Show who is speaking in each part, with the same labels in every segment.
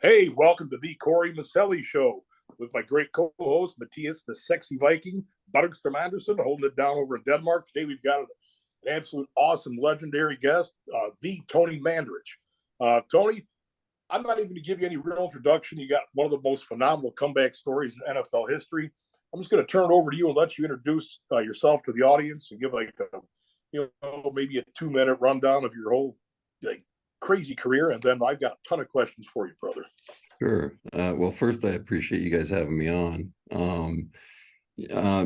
Speaker 1: Hey, welcome to the Corey Miceli Show with my great co-host, Matthias, the sexy Viking, Butterstrom Anderson, holding it down over in Denmark. Today we've got an absolute awesome, legendary guest, the Tony Mandarich. Tony, I'm not even going to give you any real introduction. You got one of the most phenomenal comeback stories in NFL history. I'm just going to turn it over to you and let you introduce yourself to the audience and give maybe a 2-minute rundown of your whole like crazy career, and then I've got a ton of questions for you, brother.
Speaker 2: Sure. Well, first, I appreciate you guys having me on. Uh,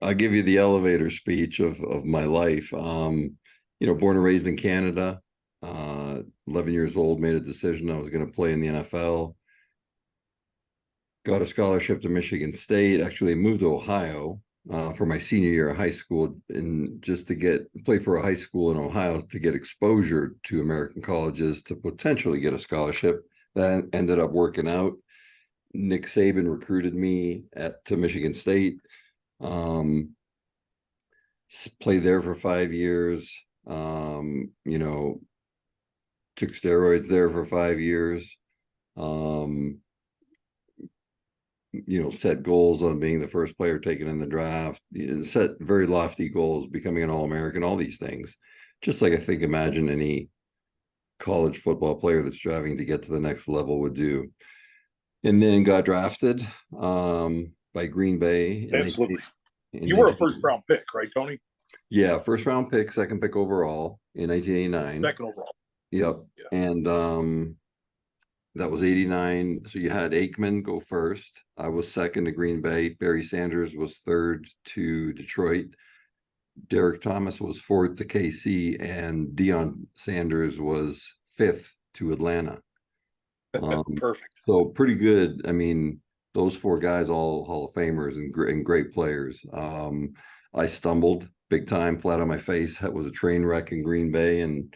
Speaker 2: I'll give you the elevator speech of my life. Born and raised in Canada, 11 years old, made a decision I was going to play in the NFL. Got a scholarship to Michigan State. Actually, moved to Ohio for my senior year of high school, and just to play for a high school in Ohio to get exposure to American colleges to potentially get a scholarship. That ended up working out. Nick Saban recruited me to Michigan State. Played there for 5 years. Took steroids there for 5 years. Set goals on being the first player taken in the draft. Set very lofty goals, becoming an All-American, all these things. Just like I think imagine any college football player that's striving to get to the next level would do. And then got drafted by Green Bay.
Speaker 1: Absolutely. You were a first round pick, right, Tony?
Speaker 2: Yeah, first round pick, second pick overall in 1989.
Speaker 1: Second overall.
Speaker 2: Yep. Yeah. And that was 89. So you had Aikman go first. I was second to Green Bay. Barry Sanders was third to Detroit. Derek Thomas was fourth to KC, and Deion Sanders was fifth to Atlanta.
Speaker 1: Perfect.
Speaker 2: So pretty good. I mean, those four guys, all Hall of Famers and great players. I stumbled big time, flat on my face. That was a train wreck in Green Bay and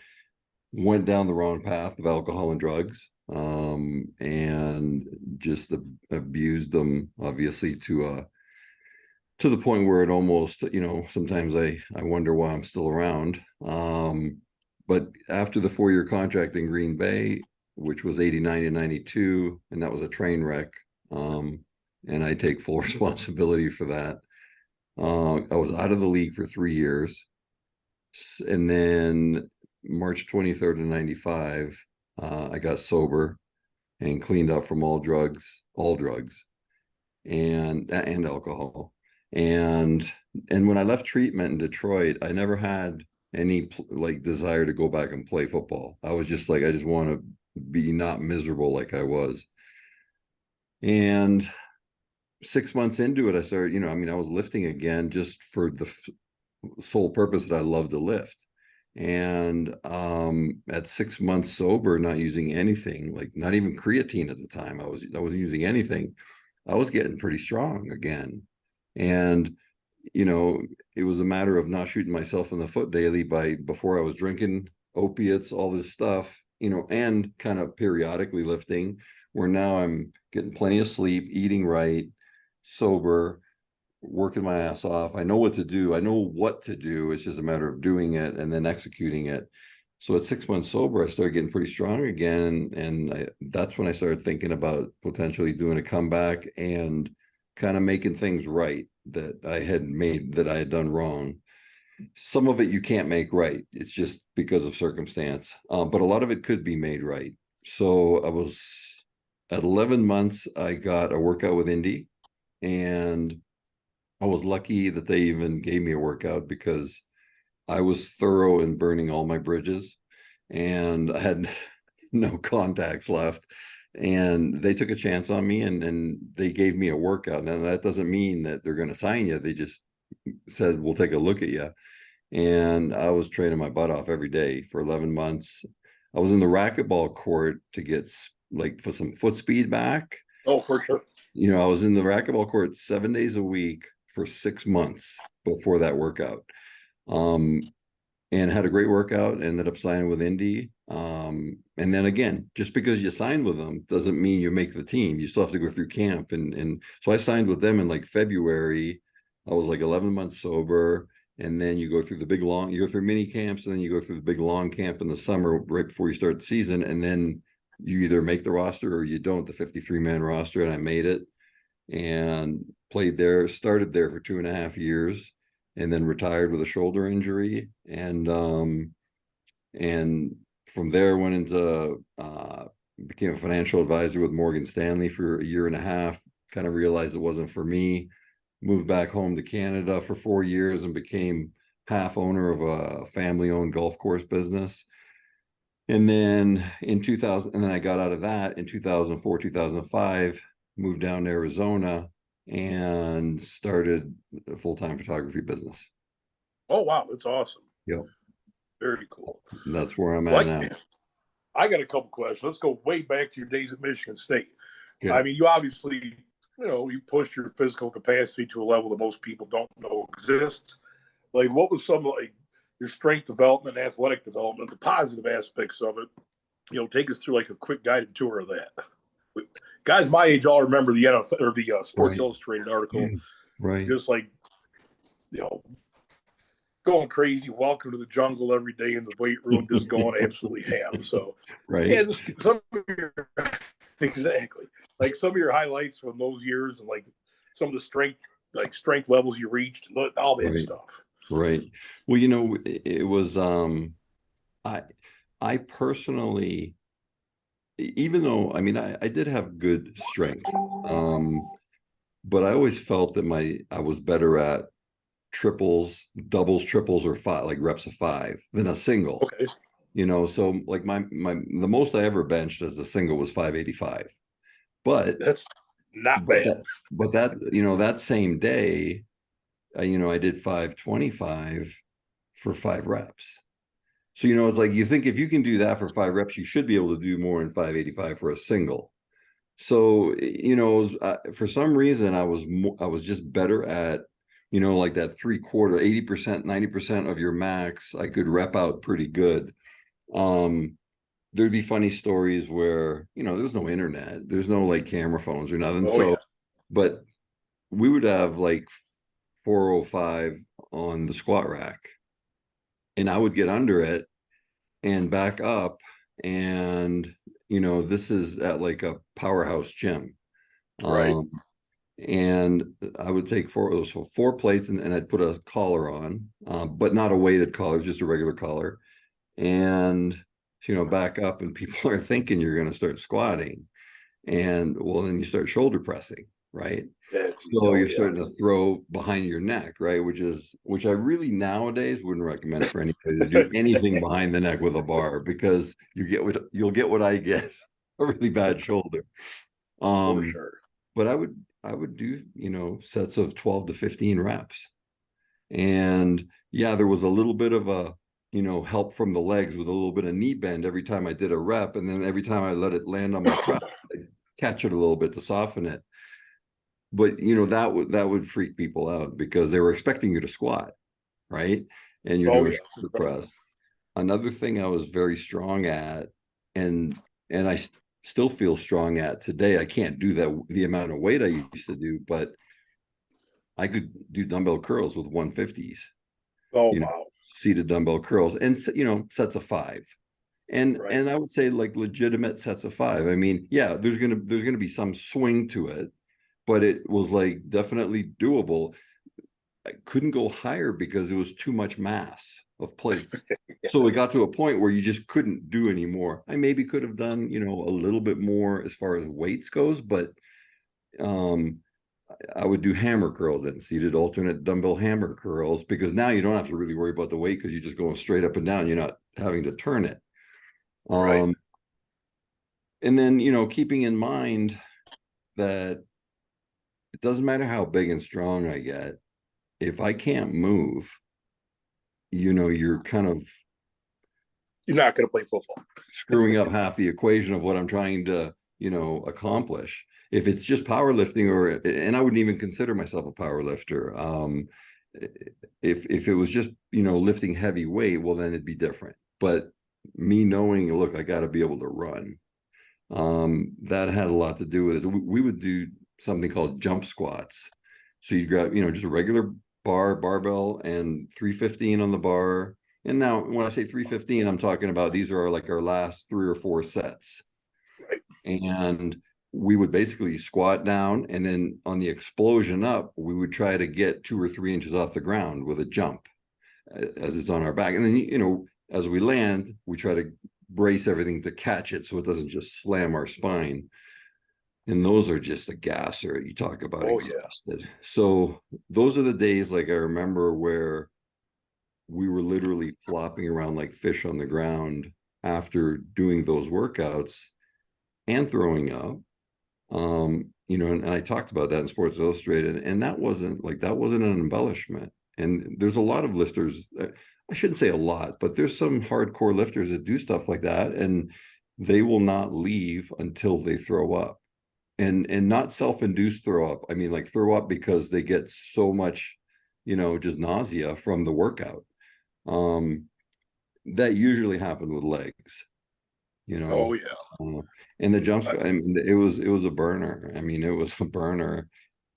Speaker 2: went down the wrong path of alcohol and drugs, and just abused them, obviously, to the point where it almost, sometimes I wonder why I'm still around. But after the 4-year contract in Green Bay, which was 89 and 92, and that was a train wreck. And I take full responsibility for that. I was out of the league for 3 years. And then March 23rd of 95, I got sober and cleaned up from all drugs and alcohol. And when I left treatment in Detroit, I never had any desire to go back and play football. I was just like, I just want to be not miserable like I was. And 6 months into it, I started, I was lifting again just for the sole purpose that I love to lift. And at 6 months sober, not using anything, like not even creatine at the time, I wasn't using anything. I was getting pretty strong again. And it was a matter of not shooting myself in the foot daily before I was drinking opiates, all this stuff, and kind of periodically lifting, where now I'm getting plenty of sleep, eating right, sober, working my ass off. I know what to do. I know what to do. It's just a matter of doing it and then executing it. So at 6 months sober, I started getting pretty strong again. And that's when I started thinking about potentially doing a comeback and kind of making things right that I had done wrong. Some of it you can't make right. It's just because of circumstance. But a lot of it could be made right. So I was at 11 months, I got a workout with Indy, and I was lucky that they even gave me a workout because I was thorough in burning all my bridges and I had no contacts left. And they took a chance on me and they gave me a workout. Now, that doesn't mean that they're going to sign you. They just said, we'll take a look at you. And I was training my butt off every day for 11 months. I was in the racquetball court to get for some foot speed back.
Speaker 1: Oh, for sure.
Speaker 2: I was in the racquetball court 7 days a week for 6 months before that workout. And had a great workout, ended up signing with Indy. And then again, just because you signed with them doesn't mean you make the team. You still have to go through camp. And so I signed with them in February. I was 11 months sober. And then you go through you go through mini camps, and then you go through the big long camp in the summer right before you start the season. And then you either make the roster or you don't, the 53-man roster, and I made it and played there, started there for 2.5 years, and then retired with a shoulder injury. And from there went into became a financial advisor with Morgan Stanley for a year and a half, kind of realized it wasn't for me, moved back home to Canada for 4 years and became half owner of a family-owned golf course business. And then in 2000, and then I got out of that in 2004, 2005, moved down to Arizona and started a full-time photography business.
Speaker 1: Oh, wow. That's awesome.
Speaker 2: Yep.
Speaker 1: Very cool.
Speaker 2: And that's where I'm at
Speaker 1: Like,
Speaker 2: now.
Speaker 1: I got a couple questions. Let's go way back to your days at Michigan State.
Speaker 2: Okay.
Speaker 1: I mean, you obviously, you pushed your physical capacity to a level that most people don't know exists. Like, what was some, like, your strength development, athletic development, the positive aspects of it? Take us through like a quick guided tour of that. Guys my age all remember the NFL or the Sports
Speaker 2: Right.
Speaker 1: Illustrated article,
Speaker 2: Right.
Speaker 1: just like, going crazy, walking to the jungle every day in the weight room, just going absolutely ham. So,
Speaker 2: Right.
Speaker 1: yeah, just some of your, exactly, like some of your highlights from those years and like some of the strength levels you reached, and all that
Speaker 2: Right.
Speaker 1: stuff.
Speaker 2: Right. Well, it was I personally, even though I mean I did have good strength, but I always felt that I was better at triples, doubles, triples, or five, like reps of five than a single.
Speaker 1: Okay.
Speaker 2: So like the most I ever benched as a single was 585. But
Speaker 1: That's not
Speaker 2: but
Speaker 1: bad.
Speaker 2: that same day, I did 525 for 5 reps. So, it's like you think if you can do that for 5 reps, you should be able to do more in 585 for a single. So, for some reason, I was just better at, like that 80%, 90% of your max, I could rep out pretty good. There'd be funny stories where, there was no internet, there's no like camera phones or nothing.
Speaker 1: Oh, yeah.
Speaker 2: But we would have like 405 on the squat rack, and I would get under it and back up. And, this is at like a powerhouse gym.
Speaker 1: Right.
Speaker 2: And I would take four plates and I'd put a collar on, but not a weighted collar, just a regular collar. And, back up, and people are thinking you're going to start squatting. And well, then you start shoulder pressing, right? So you're starting to throw behind your neck, right? Which I really nowadays wouldn't recommend for anybody to do anything behind the neck with a bar, because you'll get what I get, a really bad shoulder.
Speaker 1: For sure.
Speaker 2: But I would do, sets of 12 to 15 reps. And yeah, there was a little bit of a, help from the legs with a little bit of knee bend every time I did a rep. And then every time I let it land on my press, I'd catch it a little bit to soften it. But that would freak people out because they were expecting you to squat, right? And you're doing shoulder press. Another thing I was very strong at, and I still feel strong at today. I can't do that the amount of weight I used to do, but I could do dumbbell curls with 150s.
Speaker 1: Oh, wow.
Speaker 2: Seated dumbbell curls, and sets of 5. And I would say like legitimate sets of 5. I mean, yeah, there's gonna be some swing to it, but it was like definitely doable. I couldn't go higher because it was too much mass of plates. Yeah. So it got to a point where you just couldn't do anymore. I maybe could have done, a little bit more as far as weights goes, but I would do hammer curls and seated alternate dumbbell hammer curls, because now you don't have to really worry about the weight because you're just going straight up and down. You're not having to turn it. And then, keeping in mind that it doesn't matter how big and strong I get, if I can't move, you're
Speaker 1: not going to play football,
Speaker 2: screwing up half the equation of what I'm trying to, accomplish. If it's just powerlifting, and I wouldn't even consider myself a power lifter. If it was just, lifting heavy weight, well, then it'd be different. But me knowing, look, I got to be able to run. That had a lot to do with it. We would do something called jump squats. So you'd grab, just a regular barbell, and 315 on the bar. And now when I say 315, I'm talking about these are like our last 3 or 4 sets. And we would basically squat down, and then on the explosion up, we would try to get 2 or 3 inches off the ground with a jump as it's on our back. And then, as we land, we try to brace everything to catch it so it doesn't just slam our spine. And those are just a gasser. You talk about
Speaker 1: Oh yeah.
Speaker 2: exhausted. So those are the days, like I remember, where we were literally flopping around like fish on the ground after doing those workouts and throwing up. And I talked about that in Sports Illustrated, and that wasn't an embellishment. And there's a lot of lifters, I shouldn't say a lot, but there's some hardcore lifters that do stuff like that, and they will not leave until they throw up. And not self-induced throw up. I mean, like throw up because they get so much, just nausea from the workout. That usually happened with legs,
Speaker 1: Oh yeah.
Speaker 2: and the jumps. I mean, it was a burner. I mean, it was a burner.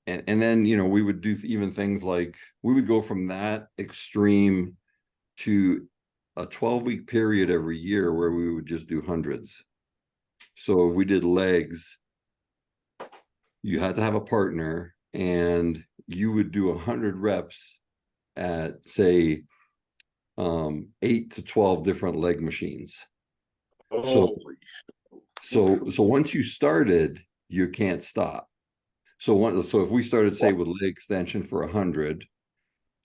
Speaker 2: And then, we would do even things like we would go from that extreme to a 12-week period every year where we would just do hundreds. So if we did legs, you had to have a partner, and you would do 100 reps at, say, 8 to 12 different leg machines. So
Speaker 1: Holy.
Speaker 2: so once you started, you can't stop. So if we started, say, with leg extension for 100,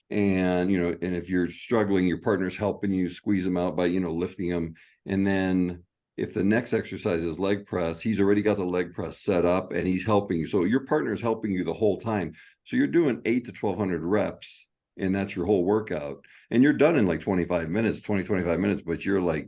Speaker 2: and and if you're struggling, your partner's helping you squeeze them out by lifting them, and then if the next exercise is leg press, he's already got the leg press set up and he's helping you. So your partner is helping you the whole time. So you're doing 8 to 1200 reps, and that's your whole workout, and you're done in like 25 minutes, 25 minutes, but you're like,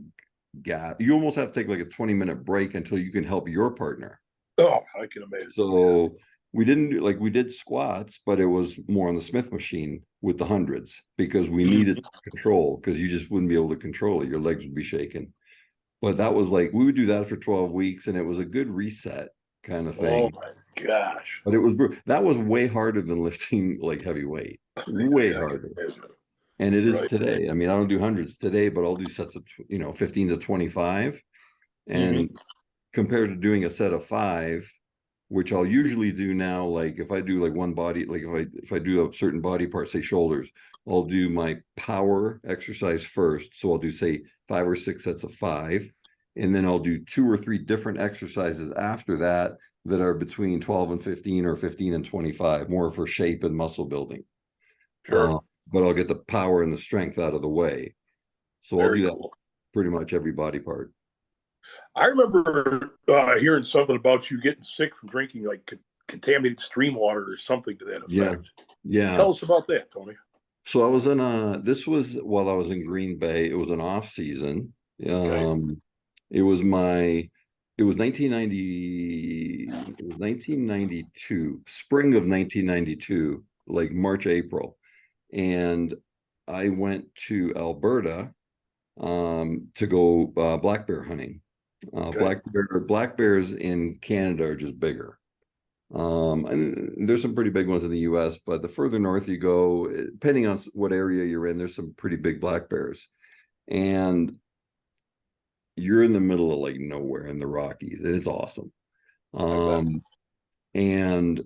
Speaker 2: you almost have to take like a 20-minute break until you can help your partner.
Speaker 1: Oh, I can imagine.
Speaker 2: So we didn't do, like, we did squats, but it was more on the Smith machine with the hundreds, because we needed control, because you just wouldn't be able to control it. Your legs would be shaking. But that was like, we would do that for 12 weeks, and it was a good reset kind of
Speaker 1: Oh
Speaker 2: thing.
Speaker 1: my gosh.
Speaker 2: But that was way harder than lifting like heavy weight, way harder. And it is today. I mean, I don't do hundreds today, but I'll do sets of 15 to 25. And compared to doing a set of 5, which I'll usually do now, like if I do like one body, like if I do a certain body part, say shoulders, I'll do my power exercise first. So I'll do, say, 5 or 6 sets of 5, and then I'll do 2 or 3 different exercises after that are between 12 and 15 or 15 and 25, more for shape and muscle building.
Speaker 1: Sure.
Speaker 2: But I'll get the power and the strength out of the way. So I'll do that pretty much every body part.
Speaker 1: I remember hearing something about you getting sick from drinking like contaminated stream water or something to that effect.
Speaker 2: Yeah.
Speaker 1: Tell us about that, Tony.
Speaker 2: So I was this was while I was in Green Bay. It was an off season. It was 1992, spring of 1992, like March, April. And I went to Alberta to go black bear hunting. Black bears in Canada are just bigger. And there's some pretty big ones in the US, but the further north you go, depending on what area you're in, there's some pretty big black bears. And you're in the middle of like nowhere in the Rockies, and it's awesome. And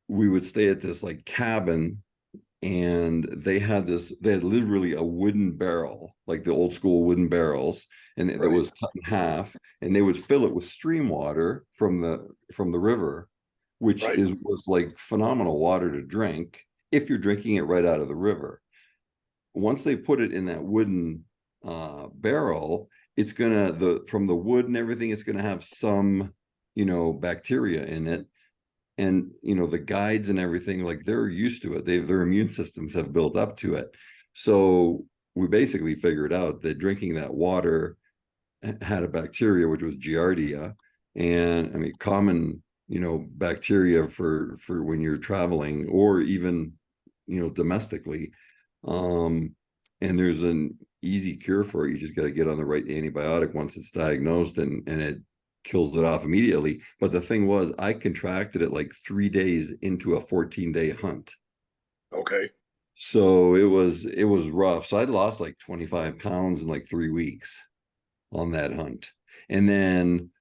Speaker 2: we would stay at this like cabin, and they had literally a wooden barrel, like the old school wooden barrels, and it was cut in half, and they would fill it with stream water from the river, which was like phenomenal water to drink if you're drinking it right out of the river. Once they put it in that wooden barrel, it's from the wood and everything, it's gonna have some bacteria in it. And the guides and everything, like, they're used to it. Their immune systems have built up to it. So we basically figured out that drinking that water had a bacteria, which was Giardia. And I mean, common bacteria for when you're traveling, or even domestically. And there's an easy cure for it. You just got to get on the right antibiotic once it's diagnosed, and it kills it off immediately. But the thing was, I contracted it like 3 days into a 14-day hunt.
Speaker 1: Okay.
Speaker 2: So it was rough. So I'd lost like 25 pounds in like 3 weeks on that hunt. And then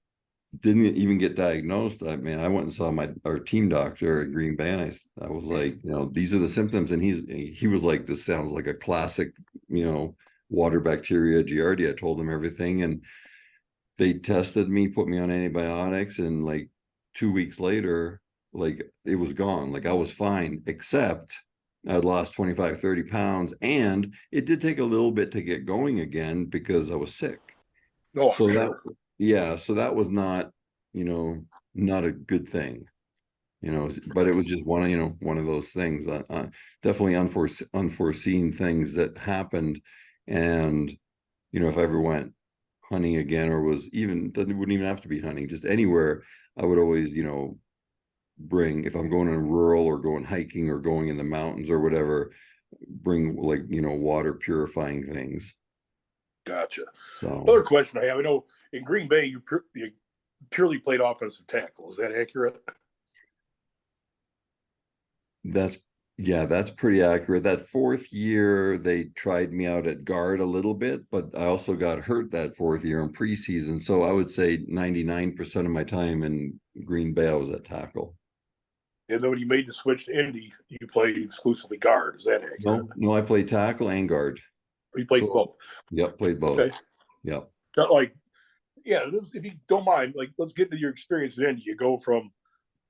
Speaker 2: didn't even get diagnosed. I mean, I went and saw our team doctor at Green Bay, and I was like, these are the symptoms, and he was like, this sounds like a classic, water bacteria Giardia. I told him everything, and they tested me, put me on antibiotics, and like 2 weeks later, like it was gone. Like I was fine, except I'd lost 25, 30 pounds, and it did take a little bit to get going again because I was sick.
Speaker 1: Oh, I'm
Speaker 2: So
Speaker 1: sure.
Speaker 2: yeah, so that was not, you know, not a good thing, but it was just one of those things, definitely unforeseen things that happened. And, if I ever went hunting again, or wouldn't even have to be hunting, just anywhere, I would always, bring, if I'm going in rural or going hiking or going in the mountains or whatever, bring like, water purifying things.
Speaker 1: Gotcha.
Speaker 2: So
Speaker 1: Another question I have. I know in Green Bay, you purely played offensive tackle. Is that accurate?
Speaker 2: That's yeah, that's pretty accurate. That fourth year, they tried me out at guard a little bit, but I also got hurt that fourth year in preseason. So I would say 99% of my time in Green Bay, I was at tackle.
Speaker 1: And then when you made the switch to Indy, you played exclusively guard. Is that accurate?
Speaker 2: No, I played tackle and guard.
Speaker 1: Or you played
Speaker 2: So,
Speaker 1: both?
Speaker 2: yep, played both.
Speaker 1: Okay.
Speaker 2: Yep,
Speaker 1: Not like, yeah, if you don't mind, like, let's get into your experience at Indy. You go from,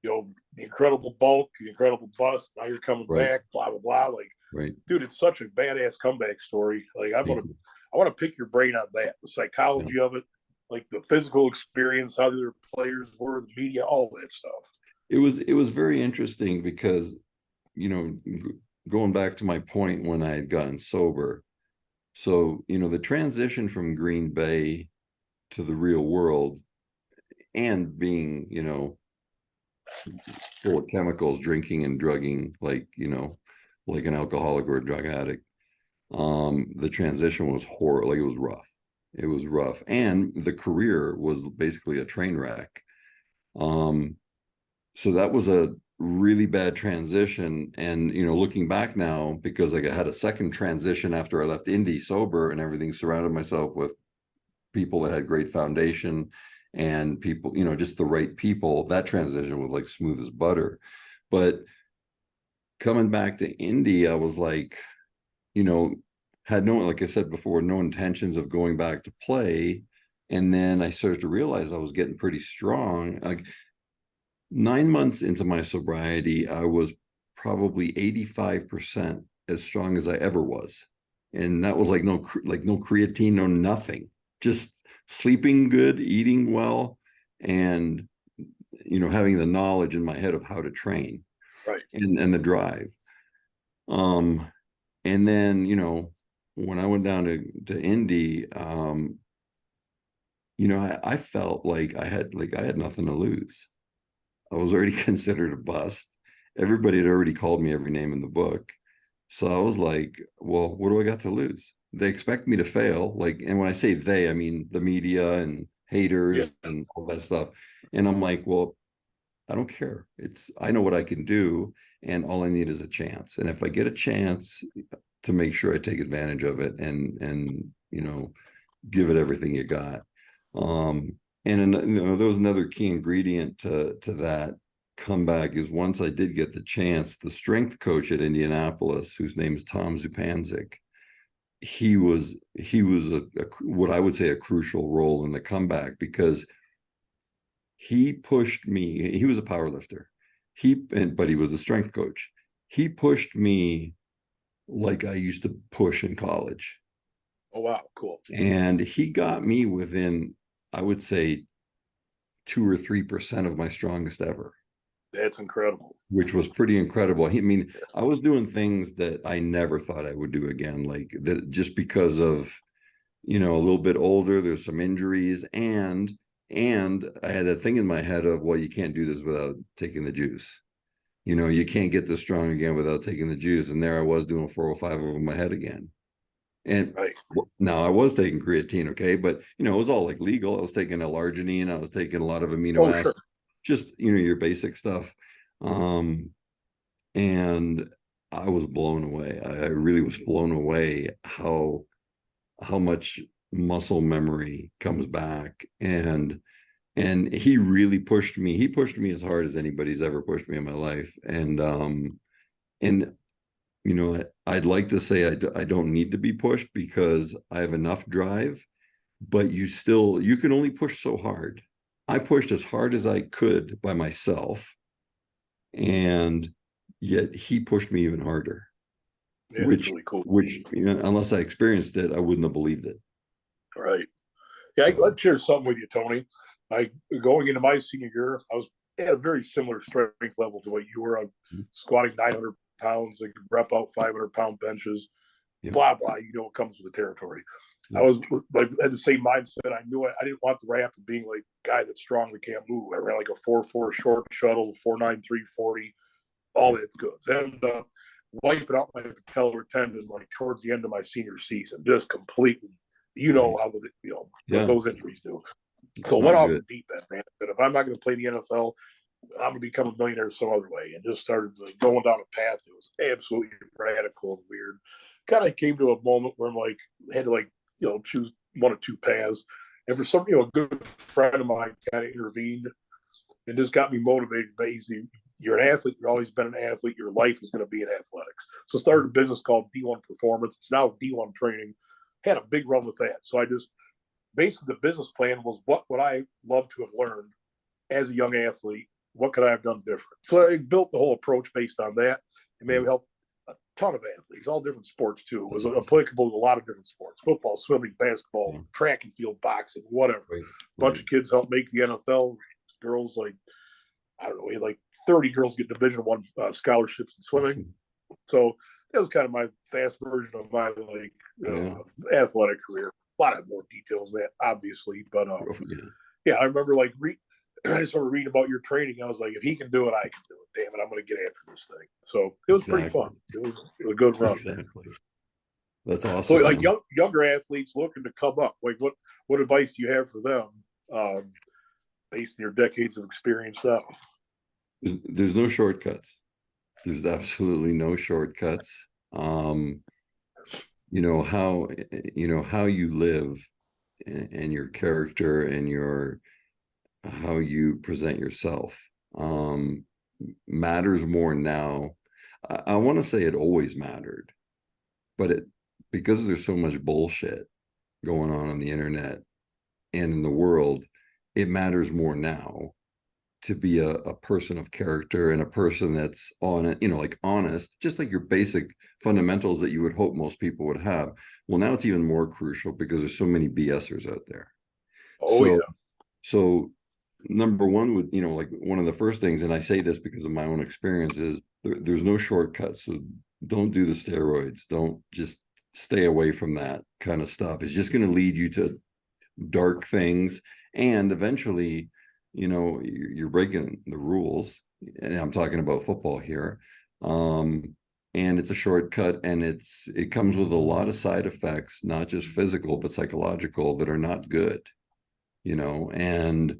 Speaker 1: the incredible bulk, the incredible bust. Now you're coming
Speaker 2: right,
Speaker 1: back, blah, blah, blah. Like,
Speaker 2: right.
Speaker 1: dude, it's such a badass comeback story. Like,
Speaker 2: Thank you.
Speaker 1: I want to pick your brain on that, the
Speaker 2: Yeah.
Speaker 1: psychology of it, like the physical experience, how the other players were, the media, all that stuff.
Speaker 2: It was very interesting because, you know, going back to my point when I had gotten sober. So, the transition from Green Bay to the real world, and being, full of chemicals, drinking and drugging, like an alcoholic or a drug addict. The transition was horrible. Like it was rough. It was rough. And the career was basically a train wreck. Um, so that was a really bad transition. And, looking back now, because like I had a second transition after I left Indy sober and everything, surrounded myself with people that had great foundation and people, just the right people, that transition was like smooth as butter. But coming back to Indy, I was like, you know, had no, like I said before, no intentions of going back to play. And then I started to realize I was getting pretty strong. Like 9 months into my sobriety, I was probably 85% as strong as I ever was. And that was like no creatine, no nothing, just sleeping good, eating well, and having the knowledge in my head of how to train,
Speaker 1: Right.
Speaker 2: and the drive. Um, and then, when I went down to Indy, I felt like I had nothing to lose. I was already considered a bust. Everybody had already called me every name in the book. So I was like, well, what do I got to lose? They expect me to fail. Like, and when I say they, I mean the media and
Speaker 1: Yeah.
Speaker 2: haters and all that stuff. And I'm like, well, I don't care. I know what I can do, and all I need is a chance. And if I get a chance, to make sure I take advantage of it, and give it everything you got. And there was another key ingredient to that comeback. Is once I did get the chance, the strength coach at Indianapolis, whose name is Tom Zupanzik, he was what I would say a crucial role in the comeback, because he pushed me. He was a power lifter. But he was the strength coach. He pushed me like I used to push in college.
Speaker 1: Oh, wow. Cool.
Speaker 2: And he got me within, I would say, 2 or 3% of my strongest ever,
Speaker 1: That's incredible.
Speaker 2: which was pretty incredible. I mean, I was doing things that I never thought I would do again, like that, just because of, a little bit older, there's some injuries, and I had that thing in my head of, well, you can't do this without taking the juice. You can't get this strong again without taking the juice. And there I was doing 405 over my head again. And
Speaker 1: Right.
Speaker 2: now I was taking creatine, okay, but it was all like legal. I was taking L-arginine, I was taking a lot of amino
Speaker 1: Oh, sure.
Speaker 2: acids, just your basic stuff. Um, and I was blown away. I really was blown away how much muscle memory comes back. And And he really pushed me. He pushed me as hard as anybody's ever pushed me in my life. And you know, I'd like to say I don't need to be pushed because I have enough drive, but you can only push so hard. I pushed as hard as I could by myself, and yet he pushed me even harder,
Speaker 1: Yeah, it's really cool.
Speaker 2: which you know, unless I experienced it, I wouldn't have believed it.
Speaker 1: Right. Yeah,
Speaker 2: So
Speaker 1: I'd share something with you, Tony. Going into my senior year, I was at a very similar strength level to what you were. I'm squatting 900 pounds. I could rep out 500-pound benches.
Speaker 2: yeah,
Speaker 1: Blah blah. You know what comes with the territory. I
Speaker 2: yeah,
Speaker 1: was like had the same mindset. I knew I didn't want the rap of being like a guy that's strong that can't move. I ran like a 4.4 short shuttle, 4.9 340. All that's good. And wiping out my patellar tendon like towards the end of my senior season, just completely. You know
Speaker 2: right.
Speaker 1: how what
Speaker 2: Yeah,
Speaker 1: those injuries do.
Speaker 2: it's
Speaker 1: So I went
Speaker 2: not
Speaker 1: off the
Speaker 2: good.
Speaker 1: deep end, man. That if I'm not going to play the NFL, I'm going to become a millionaire some other way, and just started like, going down a path that was absolutely radical and weird. Kind of came to a moment where I'm like had to choose one of two paths, and for some a good friend of mine kind of intervened and just got me motivated. Basically, you're an athlete. You've always been an athlete. Your life is going to be in athletics. So started a business called D1 Performance. It's now D1 Training. Had a big run with that. So I just basically the business plan was what would I love to have learned as a young athlete? What could I have done different? So I built the whole approach based on that. It may have helped a ton of athletes, all different sports too. It
Speaker 2: That's
Speaker 1: was
Speaker 2: awesome.
Speaker 1: applicable to a lot of different sports: football, swimming, basketball,
Speaker 2: Yeah,
Speaker 1: track and field, boxing, whatever.
Speaker 2: right,
Speaker 1: Bunch
Speaker 2: right.
Speaker 1: of kids helped make the NFL. Girls like I don't know, we had like 30 girls get Division I scholarships in swimming.
Speaker 2: Awesome.
Speaker 1: So that was kind of my fast version of my like
Speaker 2: Yeah,
Speaker 1: athletic career. A lot of more details than that, obviously, but
Speaker 2: yeah,
Speaker 1: yeah, I remember like I just remember reading about your training. I was like, if he can do it, I can do it. Damn it, I'm going to get after this thing. So it was pretty
Speaker 2: exactly,
Speaker 1: fun. It was a good run.
Speaker 2: exactly. That's
Speaker 1: So
Speaker 2: awesome,
Speaker 1: like
Speaker 2: man.
Speaker 1: younger athletes looking to come up, like what advice do you have for them based on your decades of experience now?
Speaker 2: There's no shortcuts. There's absolutely no shortcuts. Um, you know how you live and your character and your how you present yourself matters more now. I want to say it always mattered, but it because there's so much bullshit going on the internet and in the world, it matters more now to be a person of character and a person that's on it, you know, like honest, just like your basic fundamentals that you would hope most people would have. Well, now it's even more crucial because there's so many BSers out there.
Speaker 1: Oh
Speaker 2: So,
Speaker 1: yeah,
Speaker 2: so number one would, you know, like one of the first things, and I say this because of my own experience, is there's no shortcuts. So don't do the steroids. Don't just stay away from that kind of stuff. It's just going to lead you to dark things, and eventually you're breaking the rules, and I'm talking about football here. And it's a shortcut, and it comes with a lot of side effects, not just physical but psychological, that are not good, and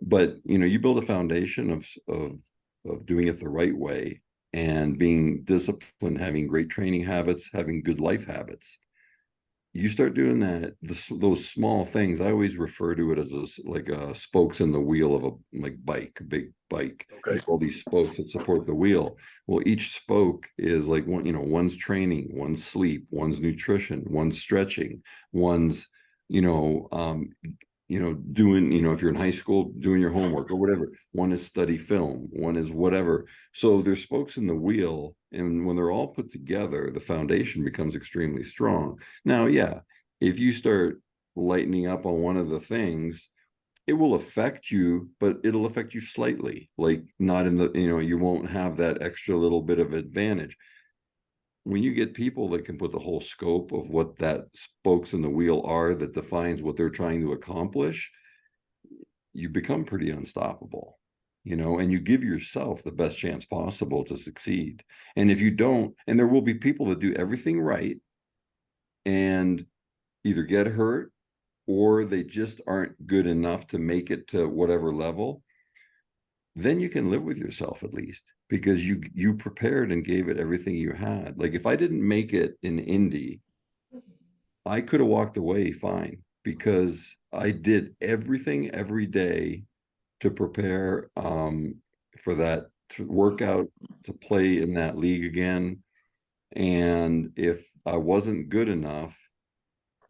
Speaker 2: but you build a foundation of doing it the right way and being disciplined, having great training habits, having good life habits. You start doing that, those small things. I always refer to it as like spokes in the wheel of a like bike, a big bike.
Speaker 1: okay,
Speaker 2: There's all these spokes that support the wheel. Well, each spoke is like one's training, one's sleep, one's nutrition, one's stretching, one's you know um, doing, if you're in high school, doing your homework or whatever. One is study film, one is whatever. So there's spokes in the wheel. And when they're all put together, the foundation becomes extremely strong. Now, yeah, if you start lightening up on one of the things, it will affect you, but it'll affect you slightly, like not in the, you won't have that extra little bit of advantage. When you get people that can put the whole scope of what that spokes in the wheel are, that defines what they're trying to accomplish, you become pretty unstoppable, and you give yourself the best chance possible to succeed. And if you don't, and there will be people that do everything right and either get hurt or they just aren't good enough to make it to whatever level, then you can live with yourself at least, because you prepared and gave it everything you had. Like if I didn't make it in Indy, I could have walked away fine. because I did everything every day to prepare for that, to work out, to play in that league again. And if I wasn't good enough,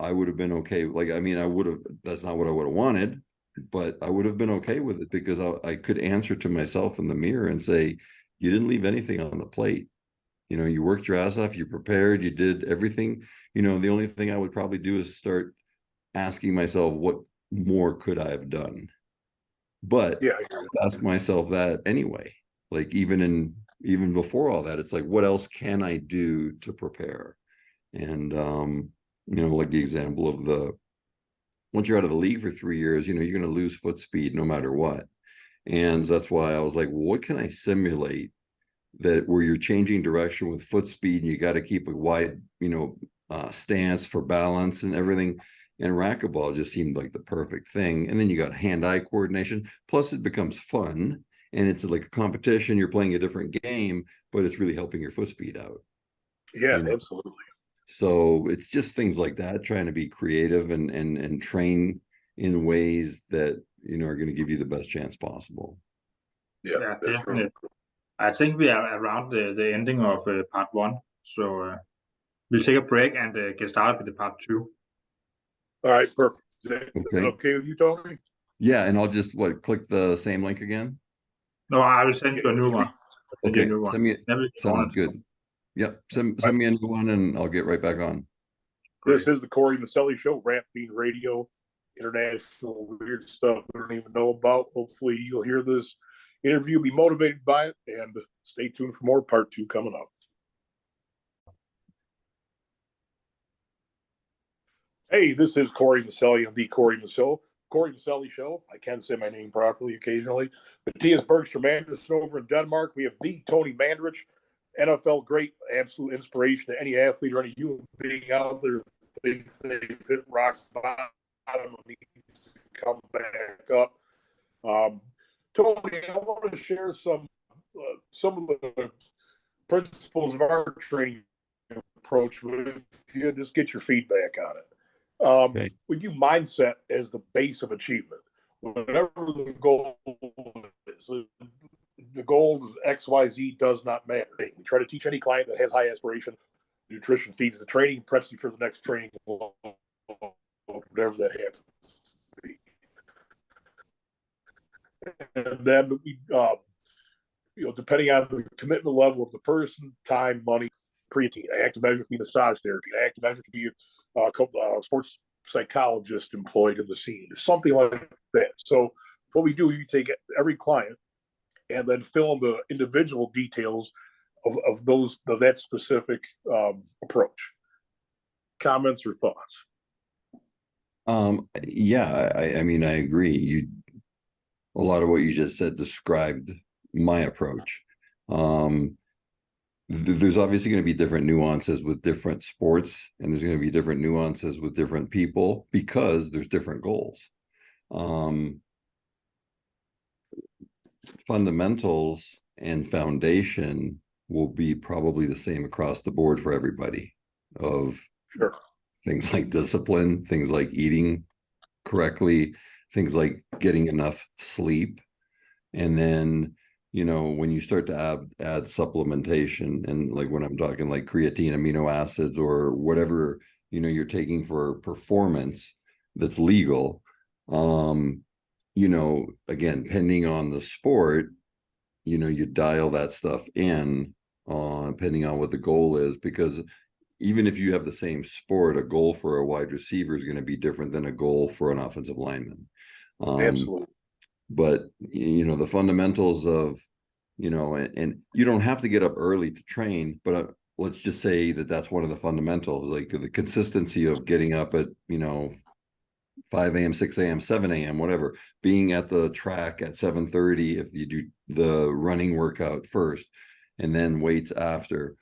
Speaker 2: I would have been okay. Like, I mean, I would have, that's not what I would have wanted, but I would have been okay with it because I could answer to myself in the mirror and say, you didn't leave anything on the plate. You know, you worked your ass off, you prepared, you did everything. You know, the only thing I would probably do is start asking myself, what more could I have done? But
Speaker 1: Yeah,
Speaker 2: I would ask myself that anyway. Like even before all that, it's like, what else can I do to prepare? And you know, like the example of the once you're out of the league for 3 years, you know, you're going to lose foot speed no matter what. And that's why I was like, well, what can I simulate that where you're changing direction with foot speed and you got to keep a wide, you know, stance for balance and everything. And racquetball just seemed like the perfect thing. And then you got hand-eye coordination. Plus, it becomes fun and it's like a competition. You're playing a different game, but it's really helping your foot speed out.
Speaker 1: yeah,
Speaker 2: You know,
Speaker 1: absolutely.
Speaker 2: so it's just things like that, trying to be creative and train in ways that you know are going to give you the best chance possible.
Speaker 1: Yeah,
Speaker 3: Yeah,
Speaker 1: that's really
Speaker 3: definitely. I think we are around the ending of part one. So we'll take a break and get started with the part two.
Speaker 1: all right. Perfect. Is that
Speaker 2: Okay.
Speaker 1: okay with you, Tony?
Speaker 2: Yeah, and I'll just click the same link again.
Speaker 3: No, I will send you a new one. I'll send you a
Speaker 2: Okay,
Speaker 3: new one.
Speaker 2: send me.
Speaker 3: Then we get on
Speaker 2: Sounds
Speaker 3: it.
Speaker 2: good. Yep,
Speaker 1: All right.
Speaker 2: send me a new one, and I'll get right back on.
Speaker 1: This
Speaker 3: Great.
Speaker 1: is the Corey Miceli Show, Rap Bean Radio, international weird stuff we don't even know about. Hopefully, you'll hear this interview, be motivated by it, and stay tuned for more part two coming up. Hey, this is Corey Miceli on the Corey Miceli Show. I can say my name properly occasionally. Matthias Bergstrom Anderson over in Denmark. We have the Tony Mandarich, NFL great, absolute inspiration to any athlete or any human being out there thinks they've hit rock bottom and needs to come back up. Tony, I want to share some of the principles of our training approach with you. Just get your feedback on it.
Speaker 2: Okay.
Speaker 1: We view mindset as the base of achievement. Whatever the goal is, the goal of XYZ does not matter. We try to teach any client that has high aspiration. Nutrition feeds the training, preps you for the next training, whatever that happens to be. And then we, depending on the commitment level of the person, time, money, creatine. Active measure can be massage therapy. Active measure can be a sports psychologist employed in the scene, something like that. So what we do, you take every client and then fill in the individual details of that specific approach. Comments or thoughts?
Speaker 2: Yeah, I mean, I agree. A lot of what you just said described my approach. There's obviously going to be different nuances with different sports, and there's going to be different nuances with different people because there's different goals. Fundamentals and foundation will be probably the same across the board for everybody, of
Speaker 1: Sure.
Speaker 2: things like discipline, things like eating correctly, things like getting enough sleep. And then, you know, when you start to add supplementation, and like when I'm talking like creatine, amino acids, or whatever, you know, you're taking for performance that's legal, you know, again, depending on the sport, you know, you dial that stuff in depending on what the goal is, because even if you have the same sport, a goal for a wide receiver is going to be different than a goal for an offensive lineman.
Speaker 1: Absolutely.
Speaker 2: But you know, the fundamentals of, you know, and you don't have to get up early to train, but let's just say that that's one of the fundamentals, like the consistency of getting up at, you know, 5 a.m., 6 a.m., 7 a.m., whatever, being at the track at 7:30 if you do the running workout first and then weights after.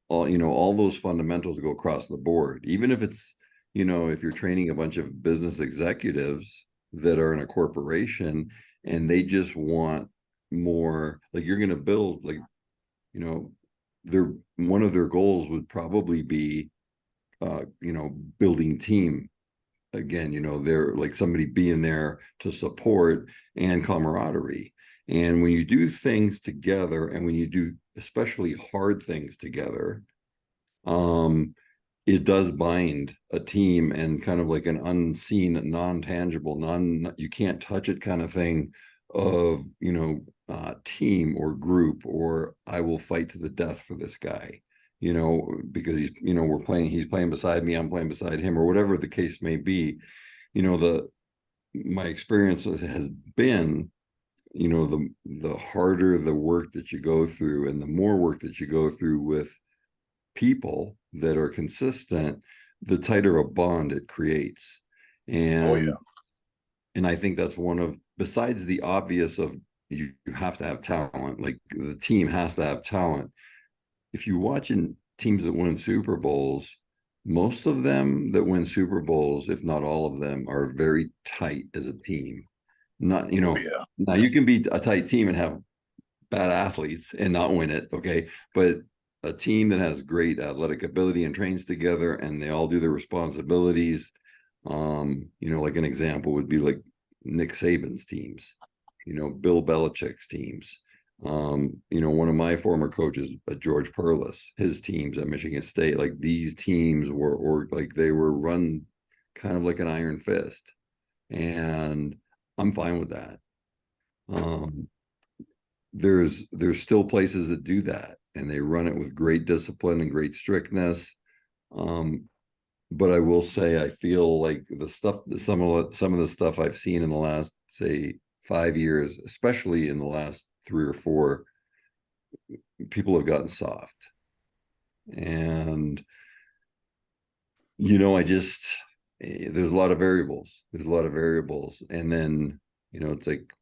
Speaker 2: All, you know, all those fundamentals go across the board. Even if it's, you know, if you're training a bunch of business executives that are in a corporation and they just want more, like you're going to build, like, you know, one of their goals would probably be you know, building team again, they're like somebody being there to support and camaraderie. And when you do things together, and when you do especially hard things together, it does bind a team, and kind of like an unseen, non-tangible, you can't touch it kind of thing of, team or group, or I will fight to the death for this guy, because he's playing beside me, I'm playing beside him, or whatever the case may be. My experience has been, the harder the work that you go through, and the more work that you go through with people that are consistent, the tighter a bond it creates. And I think that's one of, besides the obvious of, you have to have talent, like the team has to have talent. If you watch in teams that win Super Bowls, most of them that win Super Bowls, if not all of them, are very tight as a team. Not, now you can be a tight team and have bad athletes and not win it, okay? But a team that has great athletic ability and trains together, and they all do their responsibilities. Like an example would be like Nick Saban's teams, Bill Belichick's teams. One of my former coaches, George Perlis, his teams at Michigan State, like these teams or like they were run kind of like an iron fist. And I'm fine with that. There's still places that do that, and they run it with great discipline and great strictness. But I will say, I feel like some of the stuff I've seen in the last, say, 5 years, especially in the last 3 or 4, people have gotten soft. And there's a lot of variables. And then, it's like,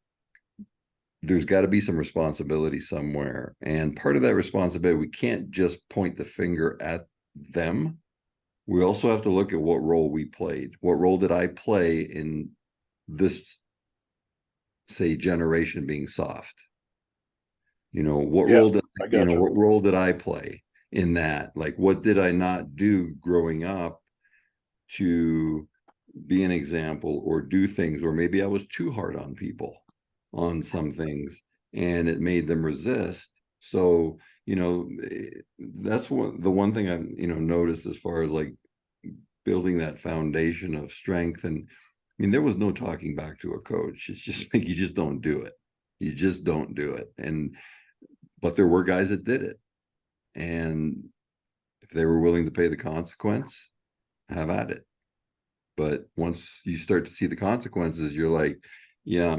Speaker 2: there's got to be some responsibility somewhere. And part of that responsibility, we can't just point the finger at them. We also have to look at what role we played. What role did I play in this, say, generation being soft? What role did I play in that? Like, what did I not do growing up to be an example, or do things, or maybe I was too hard on people on some things, and it made them resist. So, that's the one thing I've, noticed as far as like building that foundation of strength. And I mean, there was no talking back to a coach. It's just like, you just don't do it. You just don't do it. But there were guys that did it. And if they were willing to pay the consequence, have at it. But once you start to see the consequences, you're like, yeah,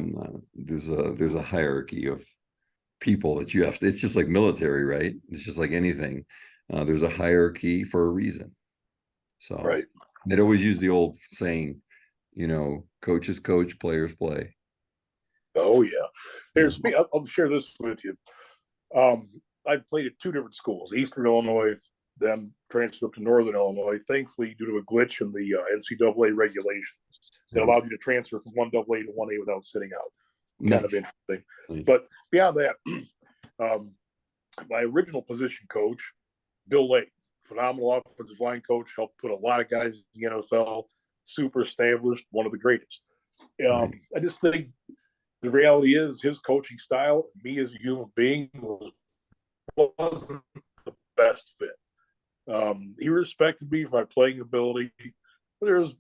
Speaker 2: there's a hierarchy of people that you have to, it's just like military, right? It's just like anything. There's a hierarchy for a reason. So
Speaker 1: right.
Speaker 2: They'd always use the old saying, coaches coach, players play.
Speaker 1: Oh yeah. I'll share this with you. I played at 2 different schools, Eastern Illinois, then transferred to Northern Illinois. Thankfully, due to a glitch in the NCAA regulations, that allowed you to transfer from 1AA to 1A without sitting out. Kind of interesting.
Speaker 2: Nice.
Speaker 1: But beyond that, my original position coach, Bill Lake, phenomenal offensive line coach, helped put a lot of guys in the NFL, super established, one of the greatest.
Speaker 2: Right.
Speaker 1: I just think the reality is his coaching style, me as a human being, wasn't the best fit. He respected me for my playing ability, but there's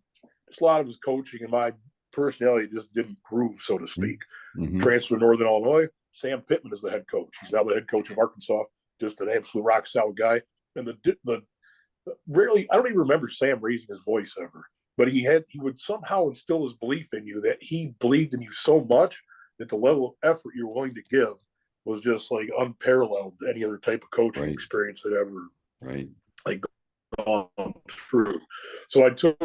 Speaker 1: just a lot of his coaching and my personality just didn't groove, so to speak.
Speaker 2: Mm-hmm.
Speaker 1: Transferred to Northern Illinois. Sam Pittman is the head coach. He's now the head coach of Arkansas. Just an absolute rock solid guy. And the rarely, I don't even remember Sam raising his voice ever, but he would somehow instill his belief in you, that he believed in you so much that the level of effort you're willing to give was just like unparalleled to any other type of coaching experience that ever like gone through. So I took,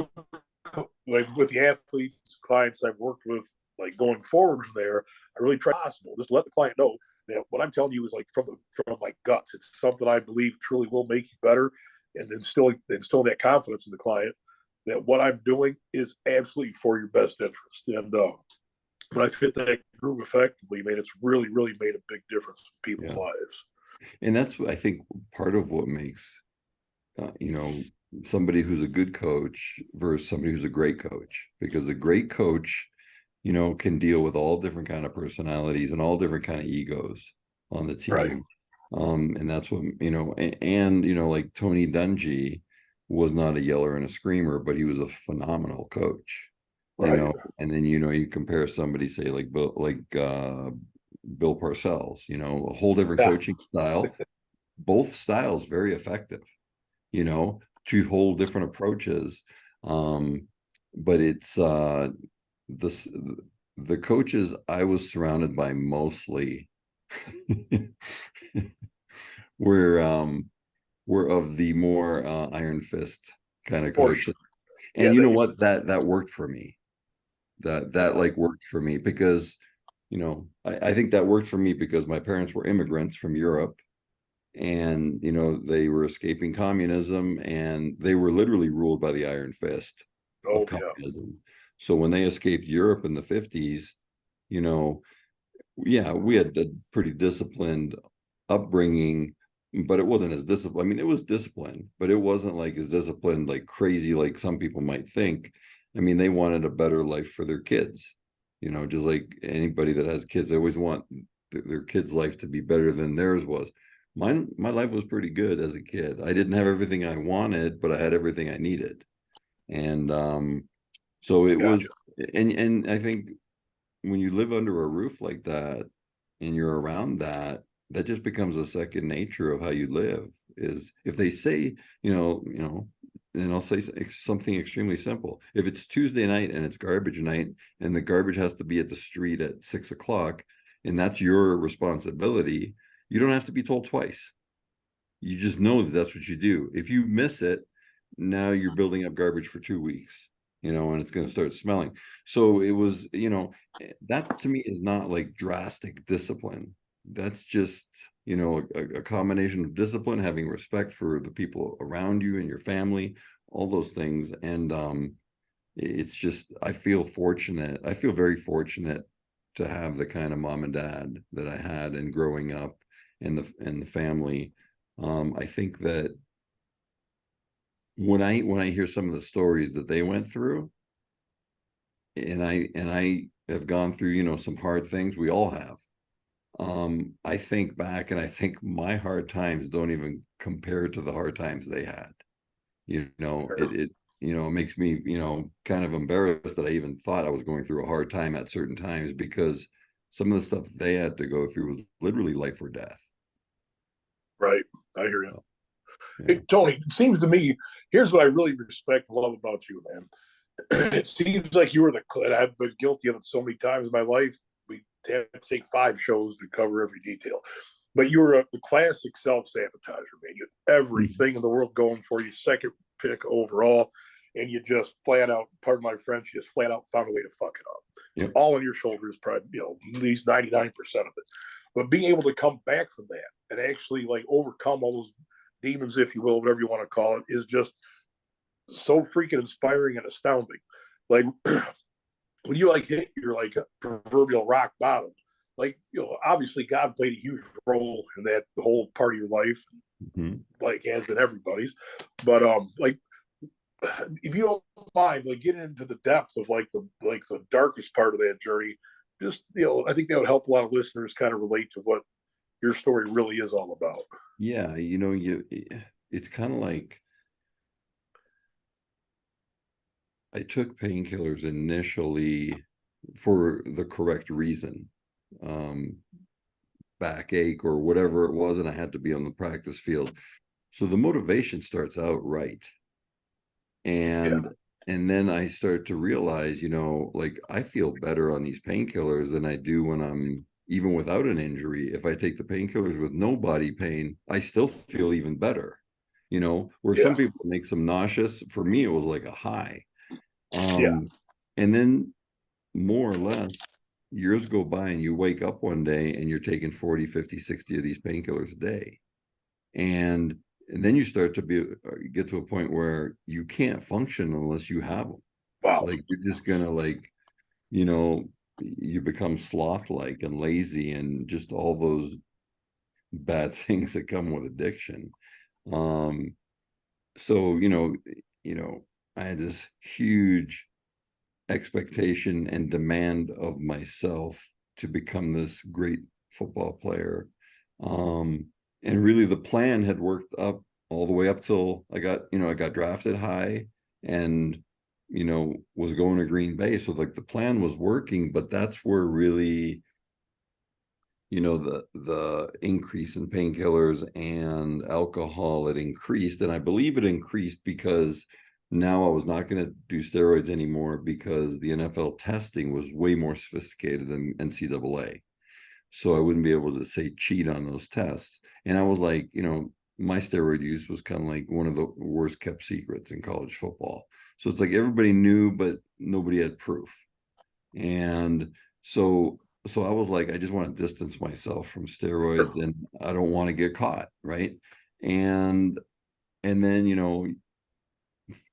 Speaker 1: like, with the athletes, clients I've worked with, like going forward from there, I really try possible. Just let the client know that what I'm telling you is like from my guts. It's something I believe truly will make you better, and instill that confidence in the client that what I'm doing is absolutely for your best interest. And when I fit that groove effectively, man, it's really, really made a big difference in people's lives.
Speaker 2: And that's, I think, part of what makes, somebody who's a good coach versus somebody who's a great coach, because a great coach, you know, can deal with all different kind of personalities and all different kind of egos on the
Speaker 1: Right.
Speaker 2: team. And that's what, you know, and you know, like Tony Dungy was not a yeller and a screamer, but he was a phenomenal coach, you
Speaker 1: Right.
Speaker 2: know. And then, you know, you compare somebody, say like Bill Parcells, you know, a whole different
Speaker 1: Yeah.
Speaker 2: coaching style, both styles very effective, you know, two whole different approaches. But it's this the coaches I was surrounded by mostly were were of the more iron fist kind of
Speaker 1: For sure.
Speaker 2: coaches.
Speaker 1: Yeah.
Speaker 2: And you know what? That worked for me. That
Speaker 1: Yeah.
Speaker 2: like worked for me because, you know, I think that worked for me because my parents were immigrants from Europe, and you know they were escaping communism, and they were literally ruled by the iron fist of
Speaker 1: Oh yeah.
Speaker 2: communism. So when they escaped Europe in the 50s, you know, yeah, we had a pretty disciplined upbringing, but it wasn't as disciplined. I mean, it was disciplined, but it wasn't like as disciplined, like crazy, like some people might think. I mean, they wanted a better life for their kids, you know, just like anybody that has kids, they always want their kids' life to be better than theirs was. My life was pretty good as a kid. I didn't have everything I wanted, but I had everything I needed. And so it was,
Speaker 1: Gotcha.
Speaker 2: and I think when you live under a roof like that and you're around that, that just becomes a second nature of how you live. Is if they say, and I'll say something extremely simple. If it's Tuesday night and it's garbage night and the garbage has to be at the street at 6 o'clock, and that's your responsibility, you don't have to be told twice. You just know that that's what you do. If you miss it, now you're building up garbage for 2 weeks, you know, and it's going to start smelling. So it was, you know, that to me is not like drastic discipline. That's just, you know, a combination of discipline, having respect for the people around you and your family, all those things. And it's just, I feel fortunate. I feel very fortunate to have the kind of mom and dad that I had and growing up in the family. I think that when I hear some of the stories that they went through, and I have gone through, you know, some hard things, we all have. I think back and I think my hard times don't even compare to the hard times they had. You know,
Speaker 1: Sure.
Speaker 2: it you know, it makes me, you know, kind of embarrassed that I even thought I was going through a hard time at certain times, because some of the stuff they had to go through was literally life or death.
Speaker 1: Right. I hear you.
Speaker 2: So, yeah.
Speaker 1: Hey, Tony, it seems to me, here's what I really respect and love about you, man. It seems like you were and I've been guilty of it so many times in my life. We have to take 5 shows to cover every detail. But you were the classic self sabotager, man. You had
Speaker 2: Mhm.
Speaker 1: everything in the world going for you, second pick overall, and you just flat out, pardon my French, you just flat out found a way to fuck it up.
Speaker 2: Yep.
Speaker 1: All on your shoulders, probably, at least 99% of it. But being able to come back from that and actually like overcome all those demons, if you will, whatever you want to call it, is just so freaking inspiring and astounding. Like when you like hit your like proverbial rock bottom, like obviously God played a huge role in that the whole part of your life,
Speaker 2: Mhm.
Speaker 1: like as in everybody's. But like if you don't mind, like getting into the depth of like the darkest part of that journey, just I think that would help a lot of listeners kind of relate to what your story really is all about.
Speaker 2: Yeah, you know, it's kind of like I took painkillers initially for the correct reason. Um, Backache or whatever it was, and I had to be on the practice field. So the motivation starts out right.
Speaker 1: Yeah,
Speaker 2: And then I start to realize, you know, like I feel better on these painkillers than I do when I'm even without an injury. If I take the painkillers with no body pain, I still feel even better. You know, where
Speaker 1: yeah,
Speaker 2: some people make them nauseous, for me it was like a high.
Speaker 1: yeah.
Speaker 2: And then more or less years go by and you wake up one day and you're taking 40, 50, 60 of these painkillers a day. And then you start to get to a point where you can't function unless you have them.
Speaker 1: Wow.
Speaker 2: Like you're just gonna like, you know, you become sloth-like and lazy and just all those bad things that come with addiction. Um, so, I had this huge expectation and demand of myself to become this great football player. And really the plan had worked up all the way up till I got drafted high and, was going to Green Bay. So like the plan was working, but that's where really, the increase in painkillers and alcohol, it increased. And I believe it increased because now I was not going to do steroids anymore because the NFL testing was way more sophisticated than NCAA. So I wouldn't be able to say cheat on those tests. And I was like, my steroid use was kind of like one of the worst kept secrets in college football. So it's like everybody knew, but nobody had proof. And so I was like, I just want to distance myself from steroids and I don't want to get caught. Right. And then,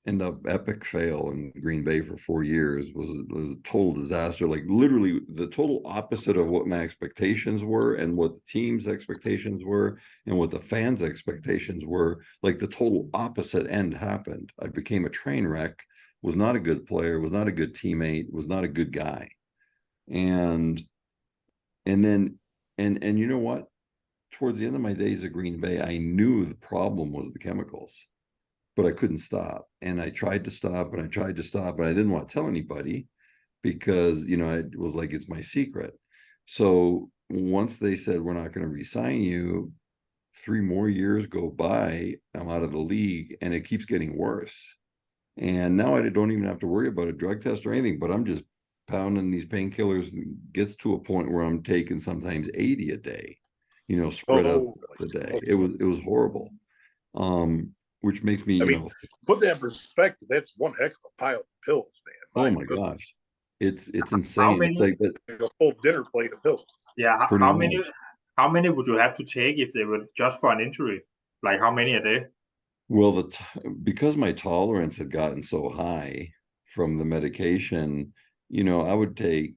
Speaker 2: end up epic fail in Green Bay for 4 years was a total disaster. Like literally the total opposite of what my expectations were and what the team's expectations were and what the fans' expectations were. Like the total opposite end happened. I became a train wreck, was not a good player, was not a good teammate, was not a good guy. And then and you know what? Towards the end of my days at Green Bay, I knew the problem was the chemicals, but I couldn't stop. And I tried to stop and I tried to stop, and I didn't want to tell anybody because, it was like, it's my secret. So once they said, we're not going to re-sign you, 3 more years go by, I'm out of the league and it keeps getting worse. And now I don't even have to worry about a drug test or anything, but I'm just pounding these painkillers and gets to a point where I'm taking sometimes 80 a day, spread out the day. It was horrible. Which makes me,
Speaker 1: I mean, put that in perspective. That's one heck of a pile of pills, man.
Speaker 2: oh my gosh, it's
Speaker 3: How
Speaker 2: insane. It's
Speaker 3: many?
Speaker 2: like that.
Speaker 1: A full dinner plate of pills.
Speaker 3: Yeah,
Speaker 2: Pretty
Speaker 3: how
Speaker 2: much.
Speaker 3: many? How many would you have to take if they were just for an injury? Like how many a day?
Speaker 2: Well, because my tolerance had gotten so high from the medication, I would take,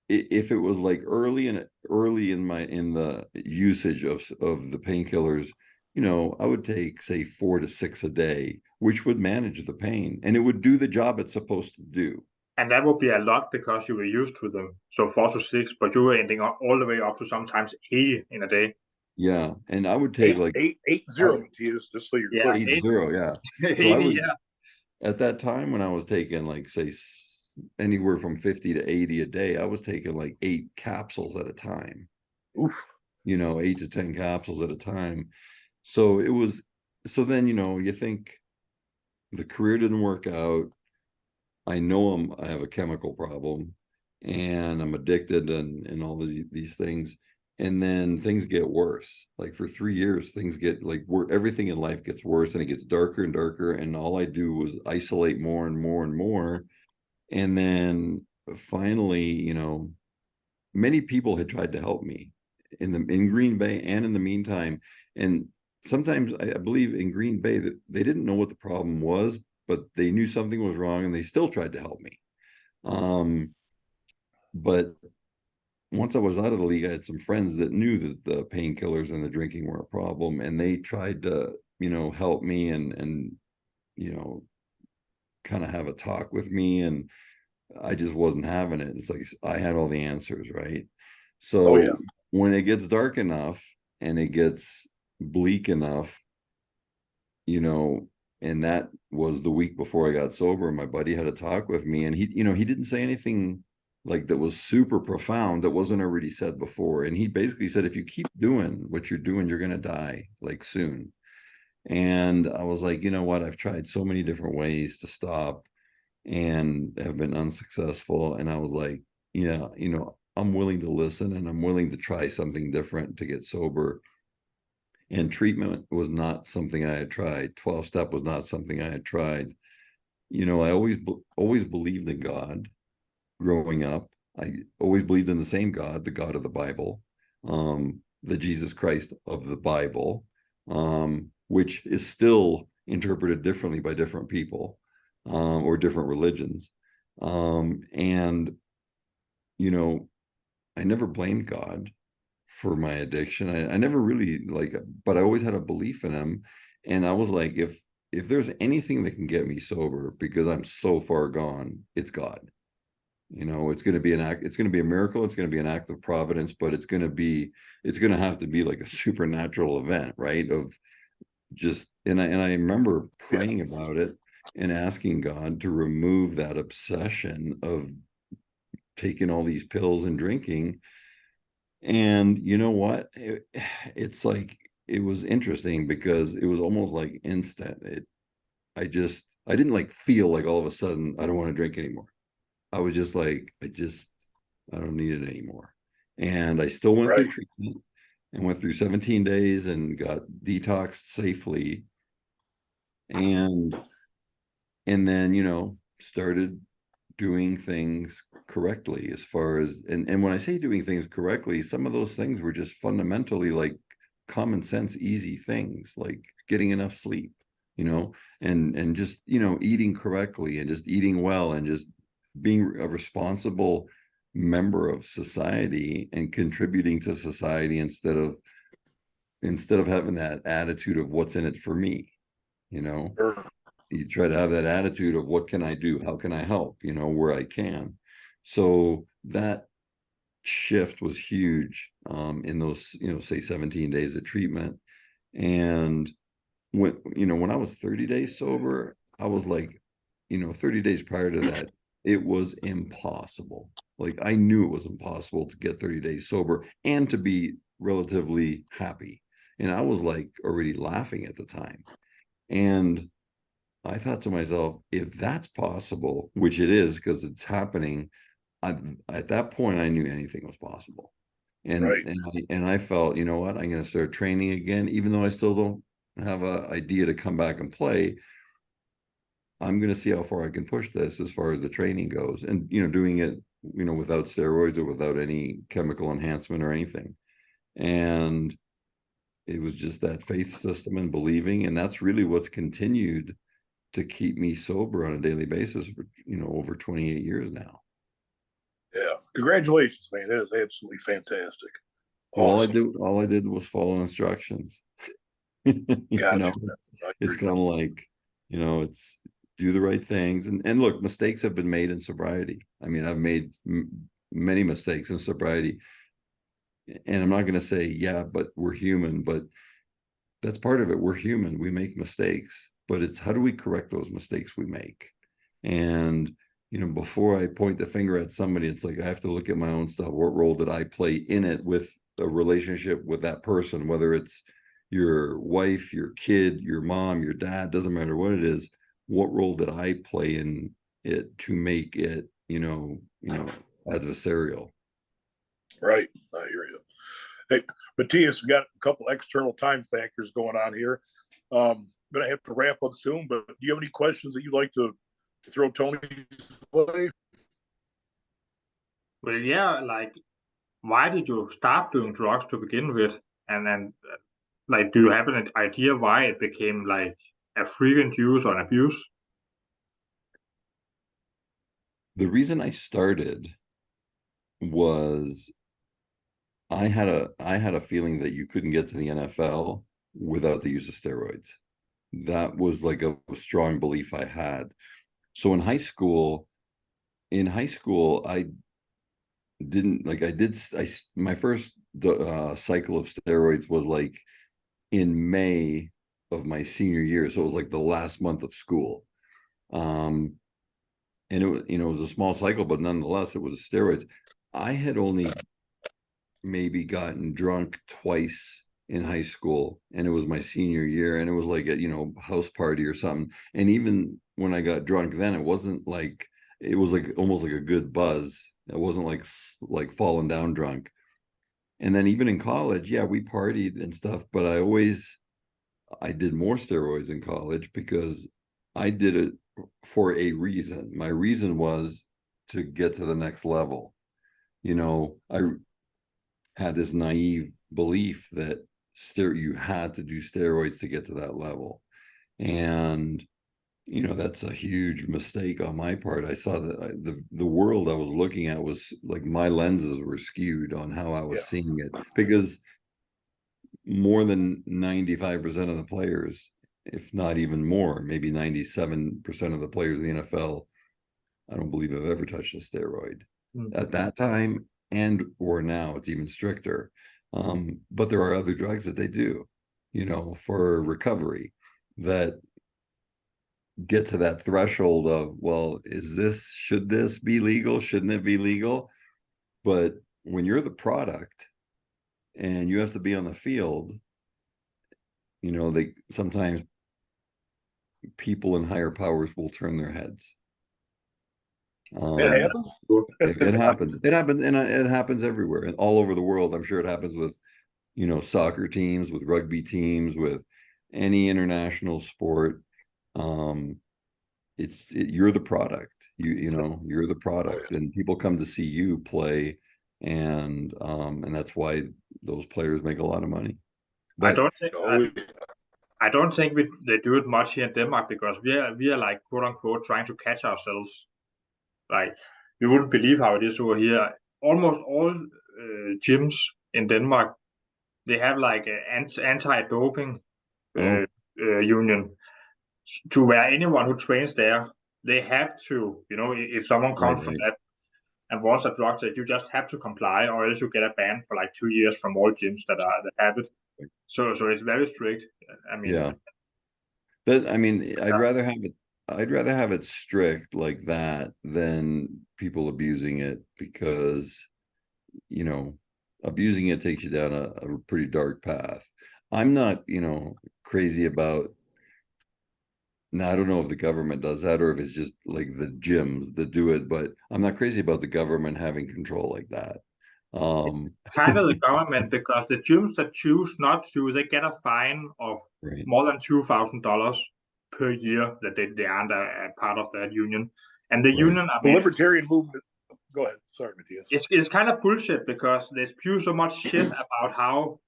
Speaker 2: if it was like early in the usage of the painkillers, I would take say 4 to 6 a day, which would manage the pain and it would do the job it's supposed to do.
Speaker 3: And that would be a lot because you were used to them. So 4 to 6, but you were ending up all the way up to sometimes 80 in a day.
Speaker 2: Yeah, and I would take like
Speaker 1: 880, Matthias, just so you're clear.
Speaker 2: 80, yeah. So
Speaker 3: 80, yeah.
Speaker 2: At that time when I was taking like say anywhere from 50 to 80 a day, I was taking like 8 capsules at a time.
Speaker 1: Oof.
Speaker 2: 8 to 10 capsules at a time. So then, you think the career didn't work out. I know I have a chemical problem and I'm addicted and all these things. And then things get worse. Like for 3 years, things get like everything in life gets worse and it gets darker and darker. And all I do was isolate more and more and more. And then finally, many people had tried to help me in Green Bay and in the meantime. And sometimes I believe in Green Bay that they didn't know what the problem was, but they knew something was wrong and they still tried to help me. But once I was out of the league, I had some friends that knew that the painkillers and the drinking were a problem, and they tried to, help me and kind of have a talk with me, and I just wasn't having it. It's like I had all the answers, right? So
Speaker 1: yeah.
Speaker 2: when it gets dark enough and it gets bleak enough, and that was the week before I got sober, my buddy had a talk with me, and he didn't say anything like that was super profound that wasn't already said before. And he basically said, if you keep doing what you're doing, you're going to die like soon. And I was like, you know what? I've tried so many different ways to stop and have been unsuccessful. And I was like, yeah, I'm willing to listen and I'm willing to try something different to get sober. And treatment was not something I had tried. 12-step was not something I had tried. I always believed in God growing up. I always believed in the same God, the God of the Bible, the Jesus Christ of the Bible, which is still interpreted differently by different people or different religions. And, I never blamed God for my addiction. I never really but I always had a belief in him. And I was like, if there's anything that can get me sober because I'm so far gone, it's God. You know, it's going to be an act, it's going to be a miracle, it's going to be an act of providence, but it's going to have to be like a supernatural event, right? Of just, and I remember
Speaker 1: Yeah.
Speaker 2: praying about it and asking God to remove that obsession of taking all these pills and drinking. And you know what? It's like, it was interesting because it was almost like instant. I didn't like feel like all of a sudden I don't want to drink anymore. I was just like, I don't need it anymore. And I still went through
Speaker 1: Right.
Speaker 2: treatment and went through 17 days and got detoxed safely. And then, started doing things correctly as far as, and when I say doing things correctly, some of those things were just fundamentally like common sense, easy things, like getting enough sleep, and just, eating correctly and just eating well and just being a responsible member of society and contributing to society instead of having that attitude of what's in it for me, you know
Speaker 1: Sure.
Speaker 2: you try to have that attitude of what can I do, how can I help, where I can. So that shift was huge, in those, say 17 days of treatment. And when I was 30 days sober, I was like, 30 days prior to that, it was impossible. Like, I knew it was impossible to get 30 days sober and to be relatively happy. And I was like already laughing at the time. And I thought to myself, if that's possible, which it is because it's happening, at that point I knew anything was possible. And
Speaker 1: Right.
Speaker 2: I felt, you know what, I'm going to start training again, even though I still don't have an idea to come back and play. I'm going to see how far I can push this as far as the training goes, and doing it, without steroids or without any chemical enhancement or anything. And it was just that faith system and believing, and that's really what's continued to keep me sober on a daily basis for, over 28 years now.
Speaker 1: Yeah. Congratulations, man. That is absolutely fantastic. Awesome.
Speaker 2: All I did was follow instructions. you know,
Speaker 1: Gotcha. I
Speaker 2: it's
Speaker 1: agree.
Speaker 2: kind of like, it's do the right things. And look, mistakes have been made in sobriety. I mean, I've made many mistakes in sobriety, and I'm not going to say, yeah, but we're human, but that's part of it. We're human. We make mistakes, but it's how do we correct those mistakes we make? And, before I point the finger at somebody, it's like I have to look at my own stuff. What role did I play in it with a relationship with that person, whether it's your wife, your kid, your mom, your dad, doesn't matter what it is. What role did I play in it to make it, adversarial?
Speaker 1: Right. I hear you. Hey, Matthias, we got a couple external time factors going on here. Gonna have to wrap up soon, but do you have any questions that you'd like to throw Tony's way?
Speaker 3: Well, yeah, like, why did you start doing drugs to begin with? And then, like, do you have an idea why it became like a frequent use or an abuse?
Speaker 2: The reason I started was I had a feeling that you couldn't get to the NFL without the use of steroids. That was like a strong belief I had. So in high school, I didn't like I did I my first cycle of steroids was like in May of my senior year, so it was like the last month of school. Um, and it was, it was a small cycle, but nonetheless, it was steroids. I had only maybe gotten drunk twice in high school, and it was my senior year, and it was like a house party or something. And even when I got drunk then, it wasn't like, it was like almost like a good buzz. It wasn't like falling down drunk. And then even in college, yeah, we partied and stuff, but I did more steroids in college because I did it for a reason. My reason was to get to the next level. I had this naive belief that you had to do steroids to get to that level. And that's a huge mistake on my part. I saw that the world I was looking at was like, my lenses were skewed on how I was
Speaker 1: Yeah.
Speaker 2: seeing it, because more than 95% of the players if not even more, maybe 97% of the players in the NFL, I don't believe have ever touched a steroid. At that time and or now, it's even stricter. But there are other drugs that they do, for recovery that get to that threshold of, well, should this be legal? Shouldn't it be legal? But when you're the product and you have to be on the field, they sometimes people in higher powers will turn their heads.
Speaker 1: It happens.
Speaker 2: It happens. It happens, and it happens everywhere and all over the world. I'm sure it happens with, soccer teams, with rugby teams, with any international sport. You're the product. You're the product, and people come to see you play, and that's why those players make a lot of money.
Speaker 3: I
Speaker 2: But
Speaker 3: don't think they do it much here in Denmark, because we are like, quote unquote, trying to catch ourselves. Like, you wouldn't believe how it is over here. Almost all gyms in Denmark, they have like an anti-doping union, to where anyone who trains there, they have to, if someone comes from that and wants a drug test, you just have to comply, or else you get a ban for like 2 years from all gyms that have it. So it's very strict. I mean,
Speaker 2: yeah. I'd rather have it strict like that than people abusing it, because abusing it takes you down a pretty dark path. I'm not crazy about, now I don't know if the government does that or if it's just like the gyms that do it, but I'm not crazy about the government having control like that.
Speaker 3: Kind of the government, because the gyms that choose not to, they get a fine of more than $2,000 per year that they aren't a part of that union. And the union,
Speaker 1: the libertarian movement. Go ahead. Sorry, Matthias.
Speaker 3: It's kind of bullshit, because they spew so much shit about how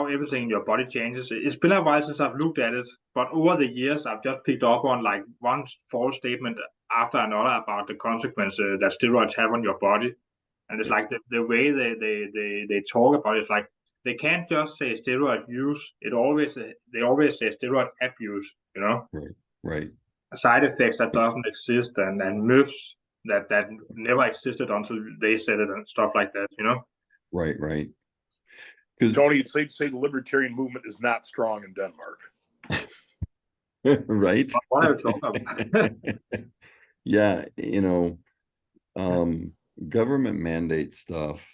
Speaker 3: everything in your body changes. It's been a while since I've looked at it, but over the years I've just picked up on like one false statement after another about the consequences that steroids have on your body. And it's like the way they talk about it, it's like they can't just say steroid use. They always say steroid abuse,
Speaker 2: Right.
Speaker 3: Side effects that doesn't exist, and myths that never existed until they said it, and stuff like that,
Speaker 2: Right.
Speaker 1: Tony, it's safe to say the libertarian movement is not strong in Denmark.
Speaker 2: Right.
Speaker 3: What are you talking about?
Speaker 2: Yeah, government mandate stuff,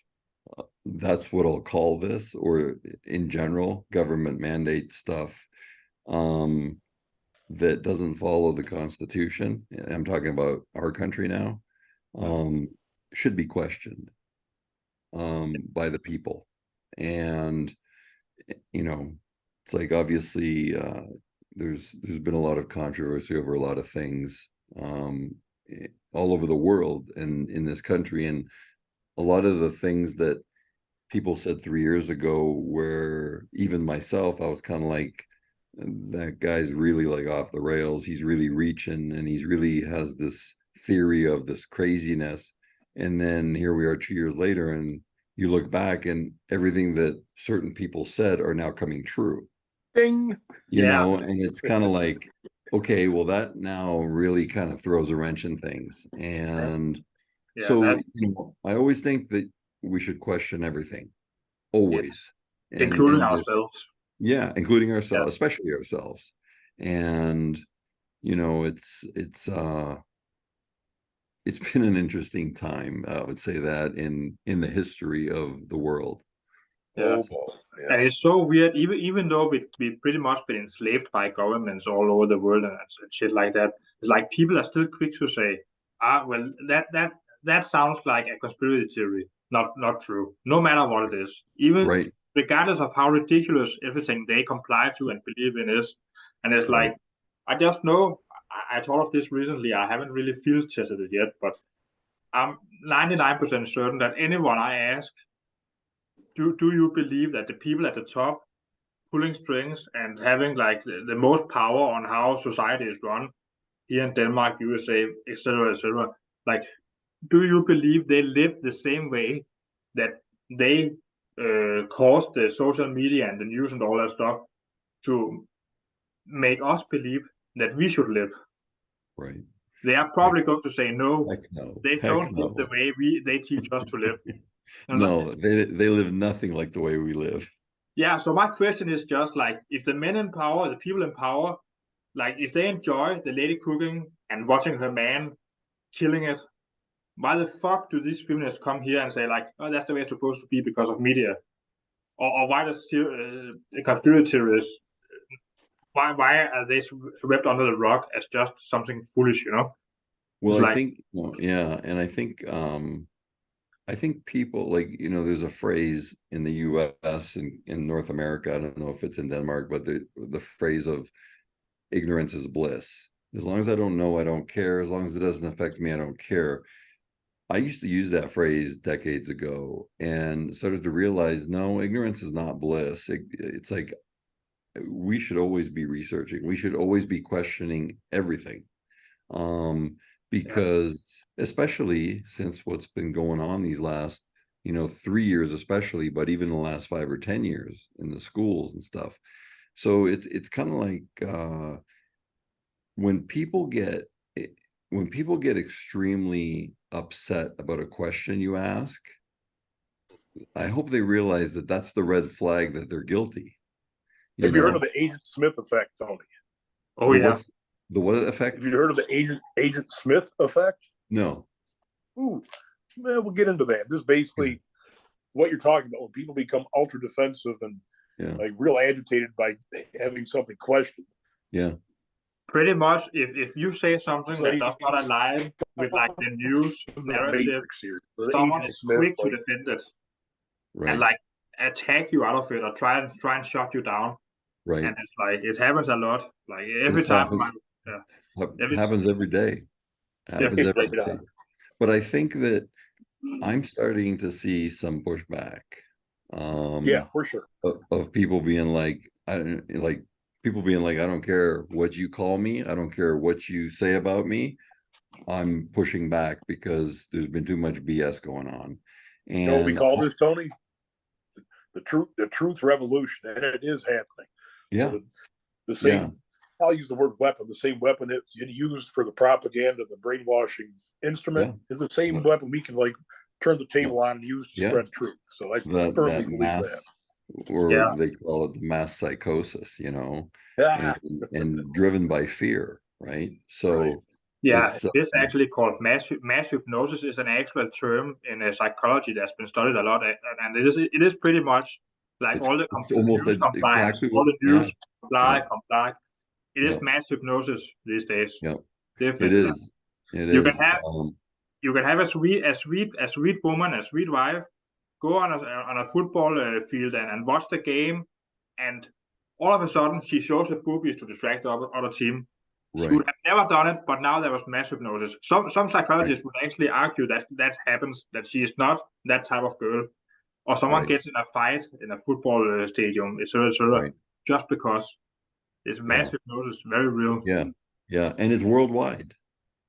Speaker 2: that's what I'll call this, or in general, government mandate stuff that doesn't follow the Constitution. I'm talking about our country now, should be questioned by the people. And it's like, obviously there's been a lot of controversy over a lot of things all over the world and in this country, and a lot of the things that people said 3 years ago, where even myself, I was kind of like, that guy's really like off the rails, he's really reaching, and he's really has this theory of this craziness. And then here we are 2 years later, and you look back and everything that certain people said are now coming true.
Speaker 1: Ding.
Speaker 2: And it's kind of like, okay, well, that now really kind of throws a wrench in things. And I always think that we should question everything, always.
Speaker 3: Including ourselves.
Speaker 2: Yeah, including ourselves, especially ourselves. And it's been an interesting time, I would say that, in the history of the world.
Speaker 3: And it's so weird, even though we've pretty much been enslaved by governments all over the world and shit like that. It's like people are still quick to say, well, that sounds like a conspiracy theory. Not true. No matter what it is, even regardless of how ridiculous everything they comply to and believe in is. And it's like, I just know, I thought of this recently. I haven't really field tested it yet, but I'm 99% certain that anyone I ask, do you believe that the people at the top pulling strings and having like the most power on how society is run here in Denmark, USA, etc., like, do you believe they live the same way that they caused the social media and the news and all that stuff to make us believe that we should live.
Speaker 2: Right.
Speaker 3: They are probably going to say no.
Speaker 2: Heck no.
Speaker 3: They don't live the way they teach us to live.
Speaker 2: No, they live nothing like the way we live.
Speaker 3: Yeah, so my question is just like, if the men in power, the people in power, like if they enjoy the lady cooking and watching her man killing it, why the fuck do these feminists come here and say like, oh, that's the way it's supposed to be because of media? Or why does conspiracy theorists, why are they swept under the rug as just something foolish, you know?
Speaker 2: Well, I think, yeah, and I think people like, there's a phrase in the US and in North America, I don't know if it's in Denmark, but the phrase of ignorance is bliss. As long as I don't know, I don't care. As long as it doesn't affect me, I don't care. I used to use that phrase decades ago and started to realize, no, ignorance is not bliss. It's like, we should always be researching. We should always be questioning everything. Because especially since what's been going on these last, 3 years, especially, but even the last 5 or 10 years in the schools and stuff. So it's kind of like when people get extremely upset about a question you ask, I hope they realize that that's the red flag that they're guilty.
Speaker 1: Have you heard of the Agent Smith effect, Tony?
Speaker 3: Oh, yeah.
Speaker 2: The what effect?
Speaker 1: Have you heard of the Agent Smith effect?
Speaker 2: No.
Speaker 1: Ooh, well, we'll get into that. This is basically what you're talking about when people become ultra defensive and like real agitated by having something questioned.
Speaker 2: Yeah.
Speaker 3: Pretty much, if you say something that does not align with like the news narrative, someone is quick to defend it, and like attack you out of it or try and shut you down.
Speaker 2: Right.
Speaker 3: And it's like it happens a lot. Like every time.
Speaker 2: It happens every day. Happens every day. But I think that I'm starting to see some pushback.
Speaker 1: Yeah, for sure.
Speaker 2: Of people being like, I don't care what you call me. I don't care what you say about me. I'm pushing back because there's been too much BS going on. And
Speaker 1: you know what we call this, Tony? The truth revolution, and it is happening.
Speaker 2: Yeah.
Speaker 1: The same, I'll use the word weapon, the same weapon that's used for the propaganda, the brainwashing instrument is the same weapon we can like turn the table on and use to spread truth. So I firmly believe that.
Speaker 2: Or they call it the mass psychosis, and driven by fear, right? So
Speaker 3: it's actually called mass hypnosis. Is an actual term in psychology that's been studied a lot, and it is pretty much like all the news compliance, all the news comply. It is mass hypnosis these days.
Speaker 2: Yeah,
Speaker 3: definitely.
Speaker 2: It is.
Speaker 3: You can have a sweet woman, a sweet wife, go on a football field and watch the game, and all of a sudden she shows her boobies to distract the other team. She would have never done it, but now there was mass hypnosis. Some psychologists would actually argue that happens, that she is not that type of girl, or someone gets in a fight in a football stadium, etc., just because it's mass hypnosis, very real.
Speaker 2: Yeah, and it's worldwide.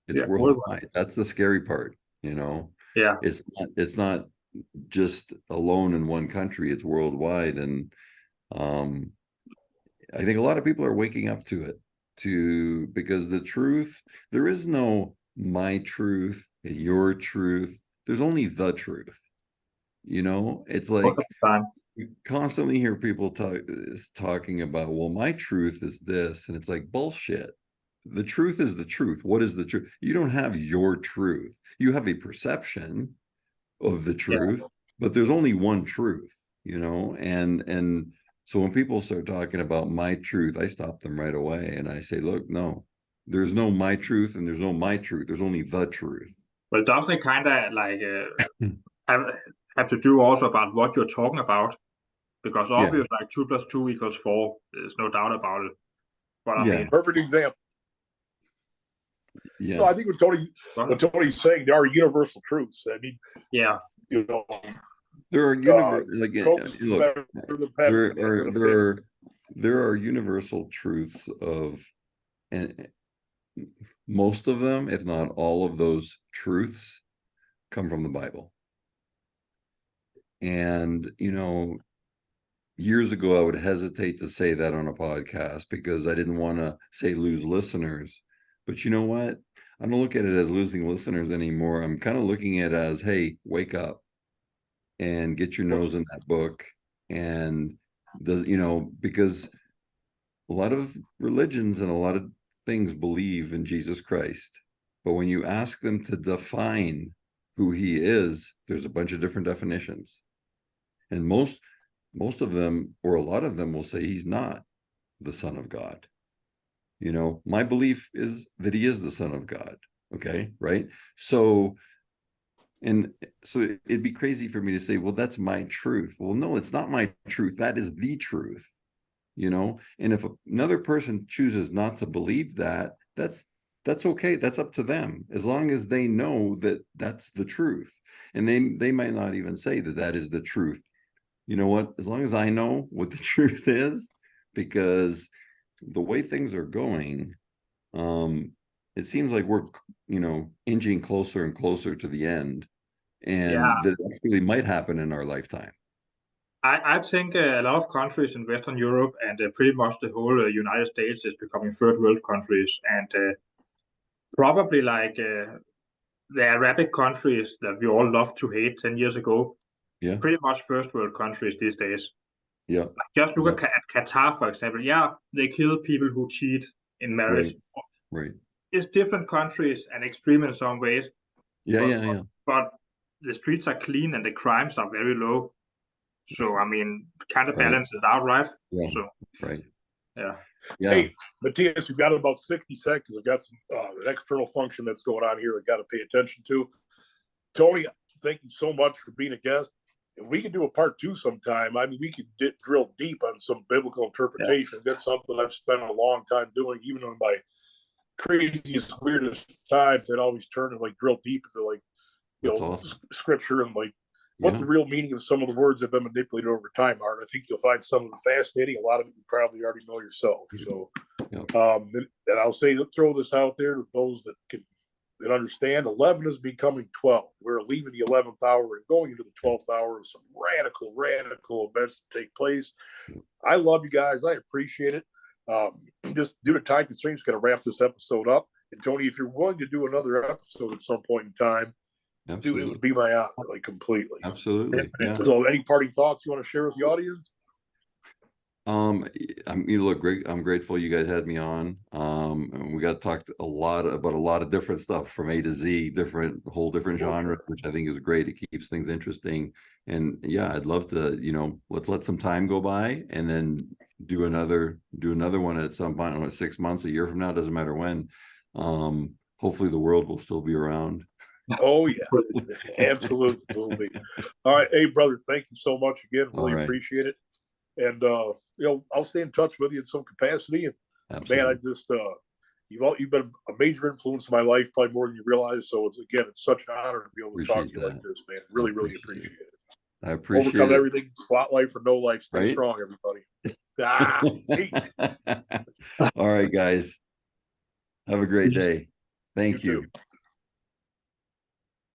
Speaker 2: It's worldwide. That's the scary part,
Speaker 3: Yeah,
Speaker 2: it's not just alone in one country. It's worldwide, and I think a lot of people are waking up to it. Because the truth, there is no my truth, your truth. There's only the truth. It's like you constantly hear people talking about, well, my truth is this, and it's like bullshit. The truth is the truth. What is the truth? You don't have your truth. You have a perception of the truth, but there's only one truth, and so when people start talking about my truth, I stop them right away and I say, look, no, there's no my truth and there's no my truth. There's only the truth.
Speaker 3: Well, doesn't it kind of like have to do also about what you're talking about? Because obviously, like 2 + 2 = 4. There's no doubt about it. But I mean,
Speaker 1: perfect example.
Speaker 2: Yeah.
Speaker 1: No, I think what Tony's saying, there are universal truths. I mean,
Speaker 2: there are there are universal truths and most of them, if not all of those truths, come from the Bible. And years ago, I would hesitate to say that on a podcast because I didn't want to say lose listeners. But you know what? I don't look at it as losing listeners anymore. I'm kind of looking at it as, hey, wake up and get your nose in that book. And does, because a lot of religions and a lot of things believe in Jesus Christ. But when you ask them to define who he is, there's a bunch of different definitions. And most of them, or a lot of them, will say he's not the Son of God. My belief is that he is the Son of God. Okay, right? So it'd be crazy for me to say, well, that's my truth. Well, no, it's not my truth. That is the truth. And if another person chooses not to believe that, that's okay. That's up to them, as long as they know that that's the truth. And they might not even say that that is the truth. You know what? As long as I know what the truth is, because the way things are going, it seems like we're, inching closer and closer to the end, and that actually might happen in our lifetime.
Speaker 3: I think a lot of countries in Western Europe and pretty much the whole United States is becoming third world countries, and probably like the Arabic countries that we all loved to hate 10 years ago, pretty much first world countries these days.
Speaker 2: Yeah.
Speaker 3: Like just look at Qatar, for example. Yeah, they kill people who cheat in marriage.
Speaker 2: Right.
Speaker 3: It's different countries and extreme in some ways. But the streets are clean and the crimes are very low. So, I mean, kind of balances out, right?
Speaker 2: Yeah.
Speaker 3: So,
Speaker 2: Yeah.
Speaker 1: Hey, Matthias, we've got about 60 seconds. I've got some an external function that's going on here I got to pay attention to. Tony, thank you so much for being a guest. If we could do a part 2 sometime, I mean, we could drill deep on some biblical interpretation. That's something I've spent a long time doing, even on my craziest, weirdest times. I'd always turn and drill deep into scripture and what the real meaning of some of the words have been manipulated over time are. I think you'll find some of it fascinating. A lot of it you probably already know yourself. So, and I'll say, throw this out there to those that understand. 11 is becoming 12. We're leaving the 11th hour and going into the 12th hour of some radical events to take place. I love you guys. I appreciate it. Just due to time constraints, going to wrap this episode up. And Tony, if you're willing to do another episode at some point in time, dude, it would be my honor, completely.
Speaker 2: Absolutely. Yeah.
Speaker 1: So, any parting thoughts you want to share with the audience?
Speaker 2: Look, great. I'm grateful you guys had me on. And we got to talk about a lot of different stuff from A to Z, different genres, which I think is great. It keeps things interesting. And I'd love to, let's let some time go by and then do another one at some point, 6 months, a year from now, doesn't matter when. Hopefully the world will still be around.
Speaker 1: Oh yeah, absolutely will be. All right, hey brother, thank you so much again. Really appreciate it. And I'll stay in touch with you in some capacity. And man, I just you've been a major influence in my life, probably more than you realize. So it's such an honor to be able to talk to you like this, man. Really appreciate it.
Speaker 2: I appreciate
Speaker 1: Overcome everything. Spotlight for no life. Stay strong, everybody.
Speaker 2: All right, guys. Have a great day. Thank you.